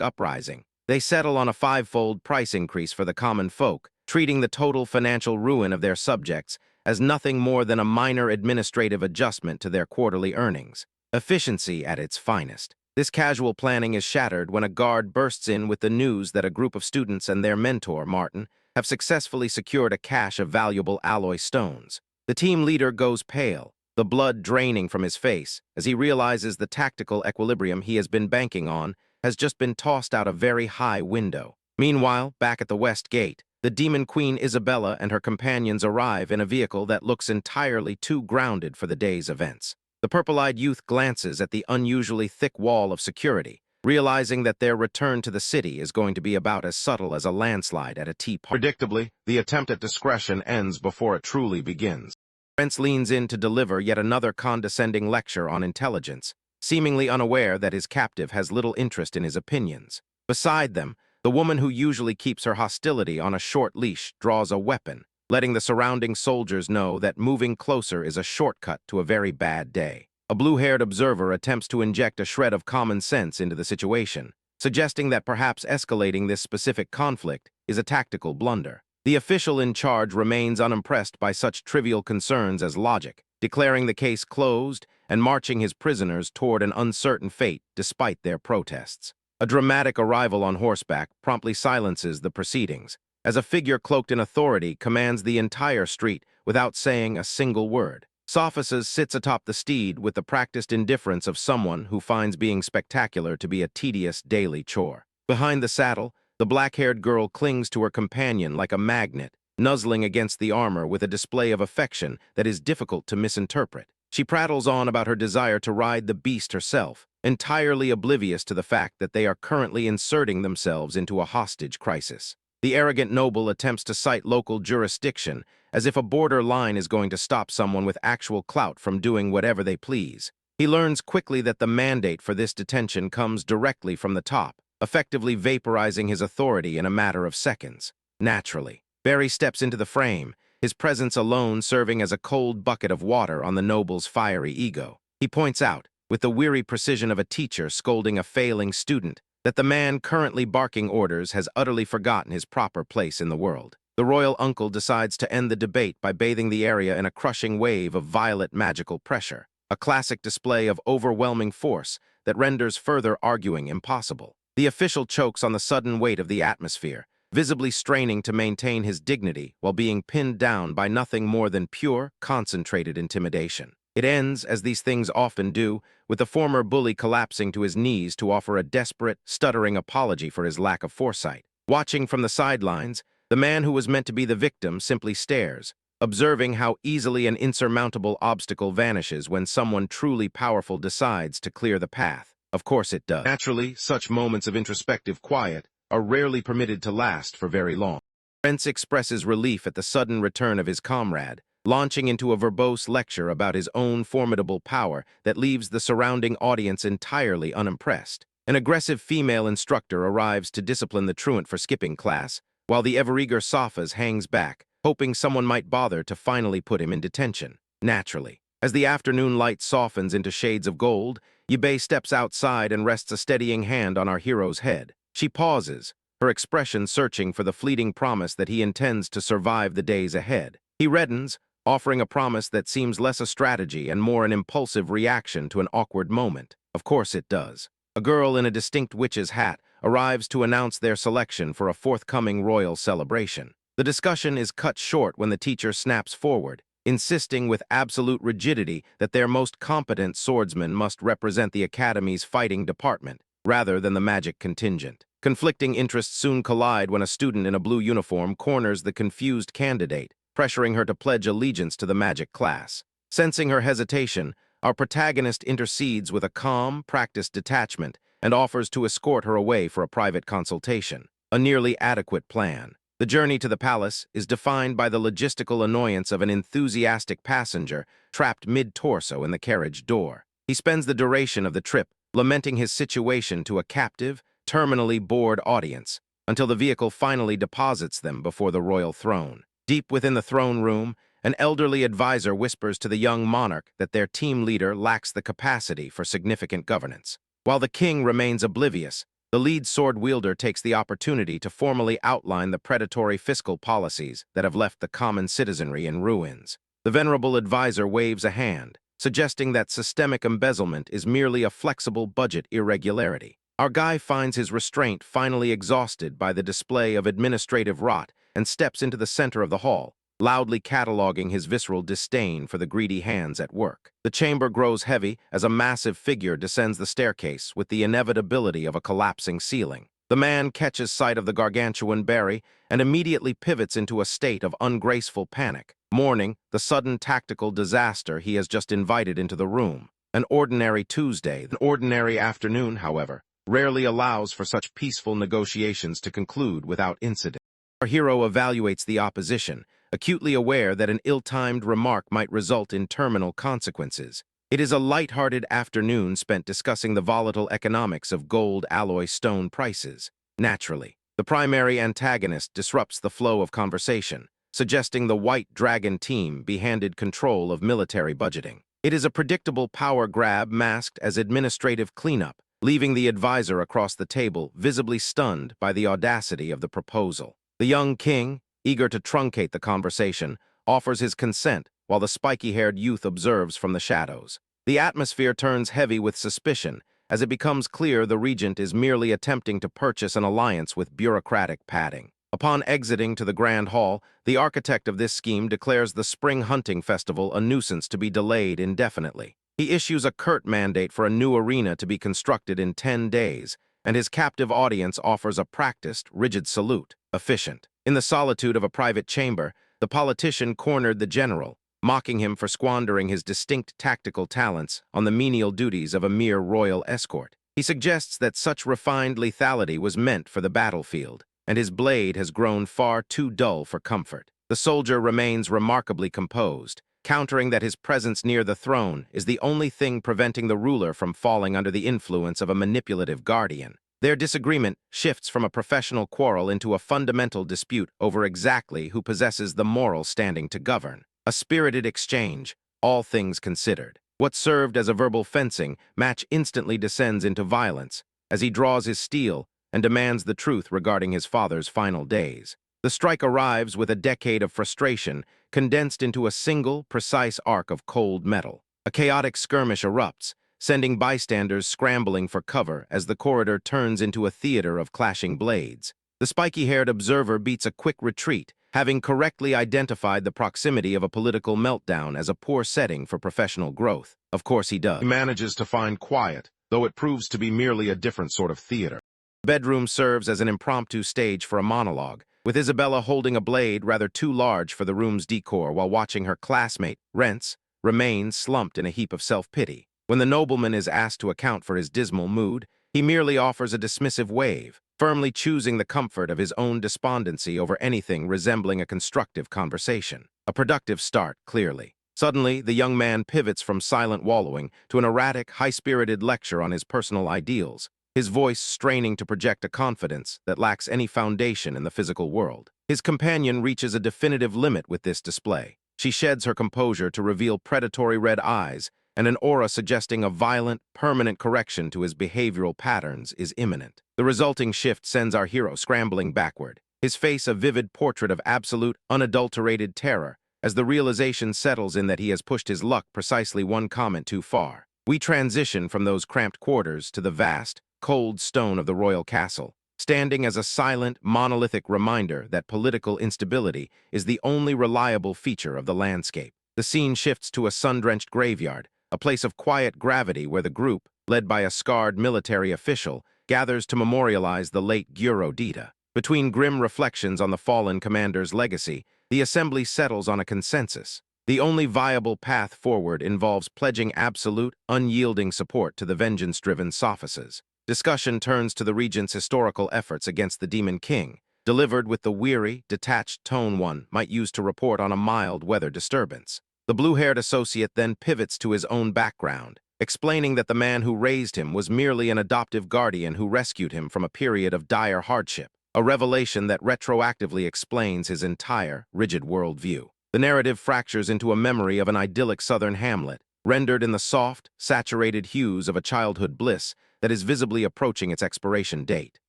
uprising. They settle on a five-fold price increase for the common folk, treating the total financial ruin of their subjects as nothing more than a minor administrative adjustment to their quarterly earnings. Efficiency at its finest. This casual planning is shattered when a guard bursts in with the news that a group of students and their mentor, Martin, have successfully secured a cache of valuable alloy stones. The team leader goes pale, the blood draining from his face, as he realizes the tactical equilibrium he has been banking on has just been tossed out a very high window. Meanwhile, back at the West Gate, the Demon Queen Isabella and her companions arrive in a vehicle that looks entirely too grounded for the day's events. The purple-eyed youth glances at the unusually thick wall of security, realizing that their return to the city is going to be about as subtle as a landslide at a tea party. Predictably, the attempt at discretion ends before it truly begins. Prince leans in to deliver yet another condescending lecture on intelligence, seemingly unaware that his captive has little interest in his opinions. Beside them, the woman who usually keeps her hostility on a short leash draws a weapon, letting the surrounding soldiers know that moving closer is a shortcut to a very bad day. A blue-haired observer attempts to inject a shred of common sense into the situation, suggesting that perhaps escalating this specific conflict is a tactical blunder. The official in charge remains unimpressed by such trivial concerns as logic, declaring the case closed and marching his prisoners toward an uncertain fate despite their protests. A dramatic arrival on horseback promptly silences the proceedings, as a figure cloaked in authority commands the entire street without saying a single word. Sophocles sits atop the steed with the practiced indifference of someone who finds being spectacular to be a tedious daily chore. Behind the saddle, the black-haired girl clings to her companion like a magnet, nuzzling against the armor with a display of affection that is difficult to misinterpret. She prattles on about her desire to ride the beast herself, entirely oblivious to the fact that they are currently inserting themselves into a hostage crisis. The arrogant noble attempts to cite local jurisdiction, as if a border line is going to stop someone with actual clout from doing whatever they please. He learns quickly that the mandate for this detention comes directly from the top, effectively vaporizing his authority in a matter of seconds. Naturally, Barry steps into the frame, his presence alone serving as a cold bucket of water on the noble's fiery ego. He points out, with the weary precision of a teacher scolding a failing student, that the man currently barking orders has utterly forgotten his proper place in the world. The royal uncle decides to end the debate by bathing the area in a crushing wave of violet magical pressure, a classic display of overwhelming force that renders further arguing impossible. The official chokes on the sudden weight of the atmosphere, visibly straining to maintain his dignity while being pinned down by nothing more than pure, concentrated intimidation. It ends, as these things often do, with the former bully collapsing to his knees to offer a desperate, stuttering apology for his lack of foresight. Watching from the sidelines, the man who was meant to be the victim simply stares, observing how easily an insurmountable obstacle vanishes when someone truly powerful decides to clear the path. Of course it does. Naturally, such moments of introspective quiet are rarely permitted to last for very long. Prince expresses relief at the sudden return of his comrade, launching into a verbose lecture about his own formidable power that leaves the surrounding audience entirely unimpressed. An aggressive female instructor arrives to discipline the truant for skipping class, while the ever-eager Sophas hangs back, hoping someone might bother to finally put him in detention. Naturally, as the afternoon light softens into shades of gold, Yibei steps outside and rests a steadying hand on our hero's head. She pauses, her expression searching for the fleeting promise that he intends to survive the days ahead. He reddens, offering a promise that seems less a strategy and more an impulsive reaction to an awkward moment. Of course it does. A girl in a distinct witch's hat arrives to announce their selection for a forthcoming royal celebration. The discussion is cut short when the teacher snaps forward, insisting with absolute rigidity that their most competent swordsman must represent the Academy's fighting department. rather than the magic contingent. Conflicting interests soon collide when a student in a blue uniform corners the confused candidate, pressuring her to pledge allegiance to the magic class. Sensing her hesitation, our protagonist intercedes with a calm, practiced detachment and offers to escort her away for a private consultation. A nearly adequate plan. The journey to the palace is defined by the logistical annoyance of an enthusiastic passenger trapped mid-torso in the carriage door. He spends the duration of the trip lamenting his situation to a captive, terminally bored audience, until the vehicle finally deposits them before the royal throne. Deep within the throne room, an elderly advisor whispers to the young monarch that their team leader lacks the capacity for significant governance. While the king remains oblivious, the lead sword wielder takes the opportunity to formally outline the predatory fiscal policies that have left the common citizenry in ruins. The venerable advisor waves a hand, suggesting that systemic embezzlement is merely a flexible budget irregularity. Our guy finds his restraint finally exhausted by the display of administrative rot and steps into the center of the hall, loudly cataloging his visceral disdain for the greedy hands at work. The chamber grows heavy as a massive figure descends the staircase with the inevitability of a collapsing ceiling. The man catches sight of the gargantuan Barry and immediately pivots into a state of ungraceful panic, mourning the sudden tactical disaster he has just invited into the room. An ordinary Tuesday, an ordinary afternoon, however, rarely allows for such peaceful negotiations to conclude without incident. Our hero evaluates the opposition, acutely aware that an ill-timed remark might result in terminal consequences. It is a light-hearted afternoon spent discussing the volatile economics of gold alloy stone prices. Naturally, the primary antagonist disrupts the flow of conversation, suggesting the White Dragon team be handed control of military budgeting. It is a predictable power grab masked as administrative cleanup, leaving the advisor across the table visibly stunned by the audacity of the proposal. The young king, eager to truncate the conversation, offers his consent while the spiky-haired youth observes from the shadows. The atmosphere turns heavy with suspicion as it becomes clear the regent is merely attempting to purchase an alliance with bureaucratic padding. Upon exiting to the Grand Hall, the architect of this scheme declares the spring hunting festival a nuisance to be delayed indefinitely. He issues a curt mandate for a new arena to be constructed in 10 days, and his captive audience offers a practiced, rigid salute, efficient. In the solitude of a private chamber, the politician cornered the general, mocking him for squandering his distinct tactical talents on the menial duties of a mere royal escort. He suggests that such refined lethality was meant for the battlefield, and his blade has grown far too dull for comfort. The soldier remains remarkably composed, countering that his presence near the throne is the only thing preventing the ruler from falling under the influence of a manipulative guardian. Their disagreement shifts from a professional quarrel into a fundamental dispute over exactly who possesses the moral standing to govern. A spirited exchange, all things considered. What served as a verbal fencing match instantly descends into violence as he draws his steel and demands the truth regarding his father's final days. The strike arrives with a decade of frustration condensed into a single, precise arc of cold metal. A chaotic skirmish erupts, sending bystanders scrambling for cover as the corridor turns into a theater of clashing blades. The spiky-haired observer beats a quick retreat, having correctly identified the proximity of a political meltdown as a poor setting for professional growth. Of course he does. He manages to find quiet, though it proves to be merely a different sort of theater. The bedroom serves as an impromptu stage for a monologue, with Isabella holding a blade rather too large for the room's decor while watching her classmate, Rents, remain slumped in a heap of self-pity. When the nobleman is asked to account for his dismal mood, he merely offers a dismissive wave, firmly choosing the comfort of his own despondency over anything resembling a constructive conversation. A productive start, clearly. Suddenly, the young man pivots from silent wallowing to an erratic, high-spirited lecture on his personal ideals, his voice straining to project a confidence that lacks any foundation in the physical world. His companion reaches a definitive limit with this display. She sheds her composure to reveal predatory red eyes, and an aura suggesting a violent, permanent correction to his behavioral patterns is imminent. The resulting shift sends our hero scrambling backward, his face a vivid portrait of absolute, unadulterated terror, as the realization settles in that he has pushed his luck precisely one comment too far. We transition from those cramped quarters to the vast, cold stone of the royal castle, standing as a silent, monolithic reminder that political instability is the only reliable feature of the landscape. The scene shifts to a sun-drenched graveyard, a place of quiet gravity where the group, led by a scarred military official, gathers to memorialize the late Gyuro Dita. Between grim reflections on the fallen commander's legacy, the assembly settles on a consensus. The only viable path forward involves pledging absolute, unyielding support to the vengeance-driven Sophists. Discussion turns to the regent's historical efforts against the Demon King, delivered with the weary, detached tone one might use to report on a mild weather disturbance. The blue-haired associate then pivots to his own background, explaining that the man who raised him was merely an adoptive guardian who rescued him from a period of dire hardship, a revelation that retroactively explains his entire, rigid worldview. The narrative fractures into a memory of an idyllic southern hamlet, rendered in the soft, saturated hues of a childhood bliss that is visibly approaching its expiration date.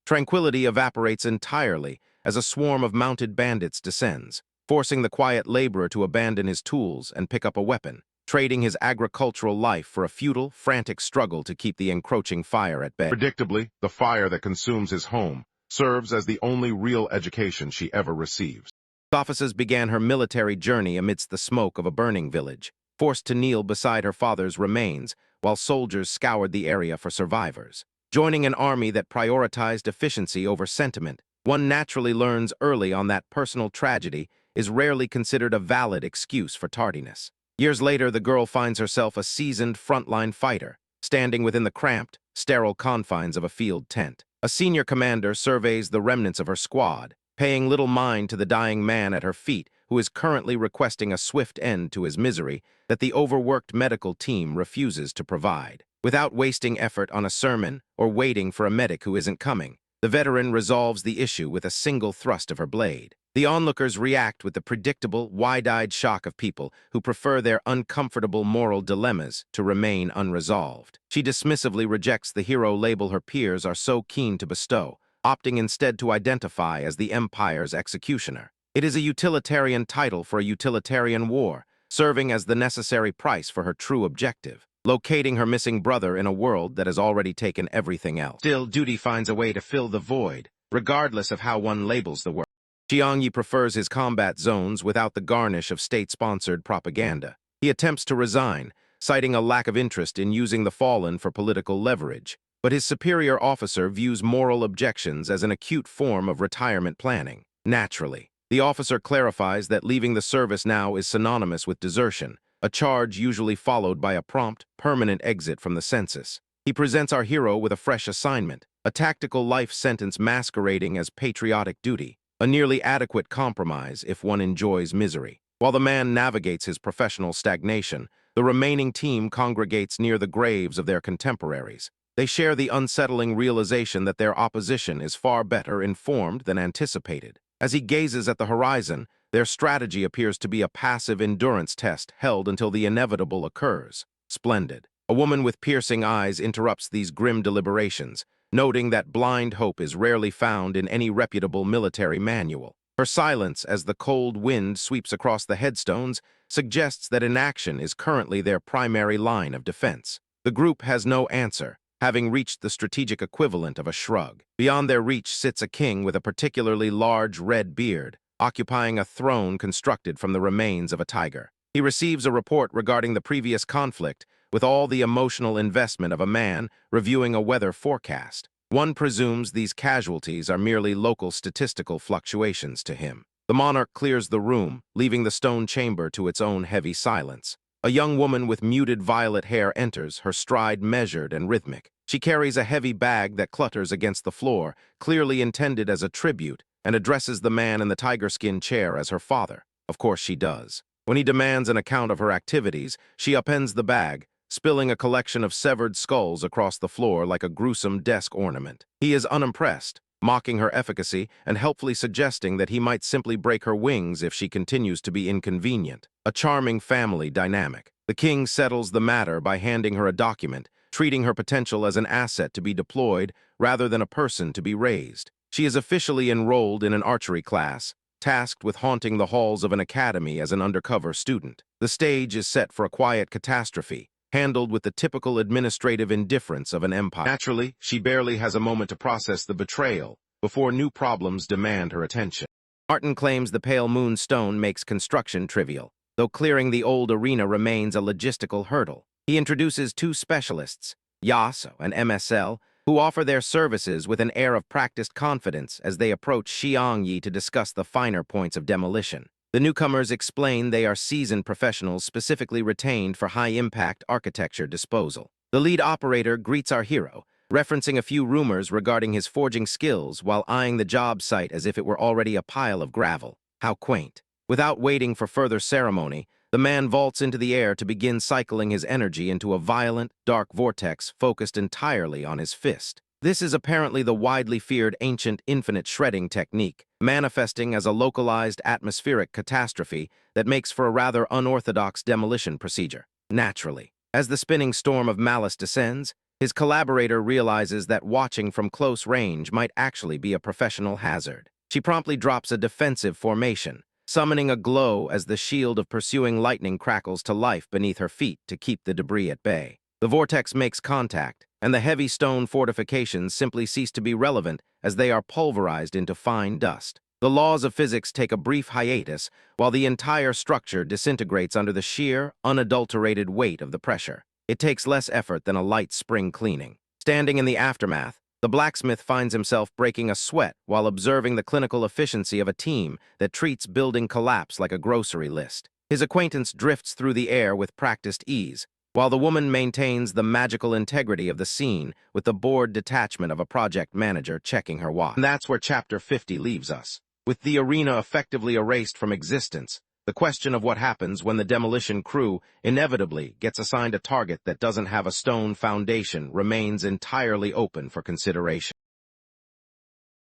Tranquility evaporates entirely as a swarm of mounted bandits descends, forcing the quiet laborer to abandon his tools and pick up a weapon, trading his agricultural life for a futile, frantic struggle to keep the encroaching fire at bay. Predictably, the fire that consumes his home serves as the only real education she ever receives. Sophists began her military journey amidst the smoke of a burning village, forced to kneel beside her father's remains while soldiers scoured the area for survivors. Joining an army that prioritized efficiency over sentiment, one naturally learns early on that personal tragedy is rarely considered a valid excuse for tardiness. Years later, the girl finds herself a seasoned frontline fighter, standing within the cramped, sterile confines of a field tent. A senior commander surveys the remnants of her squad, paying little mind to the dying man at her feet who is currently requesting a swift end to his misery that the overworked medical team refuses to provide. Without wasting effort on a sermon or waiting for a medic who isn't coming, the veteran resolves the issue with a single thrust of her blade. The onlookers react with the predictable, wide-eyed shock of people who prefer their uncomfortable moral dilemmas to remain unresolved. She dismissively rejects the hero label her peers are so keen to bestow, opting instead to identify as the Empire's executioner. It is a utilitarian title for a utilitarian war, serving as the necessary price for her true objective, locating her missing brother in a world that has already taken everything else. Still, duty finds a way to fill the void, regardless of how one labels the world. Xiangyi prefers his combat zones without the garnish of state-sponsored propaganda. He attempts to resign, citing a lack of interest in using the fallen for political leverage. But his superior officer views moral objections as an acute form of retirement planning. Naturally, the officer clarifies that leaving the service now is synonymous with desertion, a charge usually followed by a prompt, permanent exit from the census. He presents our hero with a fresh assignment, a tactical life sentence masquerading as patriotic duty, a nearly adequate compromise if one enjoys misery. While the man navigates his professional stagnation, the remaining team congregates near the graves of their contemporaries. They share the unsettling realization that their opposition is far better informed than anticipated. As he gazes at the horizon, their strategy appears to be a passive endurance test held until the inevitable occurs. Splendid. A woman with piercing eyes interrupts these grim deliberations, noting that blind hope is rarely found in any reputable military manual. Her silence, as the cold wind sweeps across the headstones, suggests that inaction is currently their primary line of defense. The group has no answer, having reached the strategic equivalent of a shrug. Beyond their reach sits a king with a particularly large red beard, occupying a throne constructed from the remains of a tiger. He receives a report regarding the previous conflict, with all the emotional investment of a man reviewing a weather forecast. One presumes these casualties are merely local statistical fluctuations to him. The monarch clears the room, leaving the stone chamber to its own heavy silence. A young woman with muted violet hair enters, her stride measured and rhythmic. She carries a heavy bag that clutters against the floor, clearly intended as a tribute, and addresses the man in the tiger-skin chair as her father. Of course she does. When he demands an account of her activities, she upends the bag, spilling a collection of severed skulls across the floor like a gruesome desk ornament. He is unimpressed, mocking her efficacy and helpfully suggesting that he might simply break her wings if she continues to be inconvenient. A charming family dynamic. The king settles the matter by handing her a document, treating her potential as an asset to be deployed rather than a person to be raised. She is officially enrolled in an archery class, tasked with haunting the halls of an academy as an undercover student. The stage is set for a quiet catastrophe, handled with the typical administrative indifference of an empire. Naturally, she barely has a moment to process the betrayal before new problems demand her attention. Martin claims the pale moon stone makes construction trivial, though clearing the old arena remains a logistical hurdle. He introduces two specialists, Yaso and MSL, who offer their services with an air of practiced confidence as they approach Xiangyi to discuss the finer points of demolition. The newcomers explain they are seasoned professionals specifically retained for high-impact architecture disposal. The lead operator greets our hero, referencing a few rumors regarding his forging skills while eyeing the job site as if it were already a pile of gravel. How quaint. Without waiting for further ceremony, the man vaults into the air to begin cycling his energy into a violent, dark vortex focused entirely on his fist. This is apparently the widely feared ancient infinite shredding technique, manifesting as a localized atmospheric catastrophe that makes for a rather unorthodox demolition procedure. Naturally, as the spinning storm of malice descends, his collaborator realizes that watching from close range might actually be a professional hazard. She promptly drops a defensive formation, summoning a glow as the shield of pursuing lightning crackles to life beneath her feet to keep the debris at bay. The vortex makes contact, and the heavy stone fortifications simply cease to be relevant as they are pulverized into fine dust. The laws of physics take a brief hiatus while the entire structure disintegrates under the sheer, unadulterated weight of the pressure. It takes less effort than a light spring cleaning. Standing in the aftermath, the blacksmith finds himself breaking a sweat while observing the clinical efficiency of a team that treats building collapse like a grocery list. His acquaintance drifts through the air with practiced ease, while the woman maintains the magical integrity of the scene with the bored detachment of a project manager checking her watch. And that's where Chapter 50 leaves us. With the arena effectively erased from existence, the question of what happens when the demolition crew inevitably gets assigned a target that doesn't have a stone foundation remains entirely open for consideration.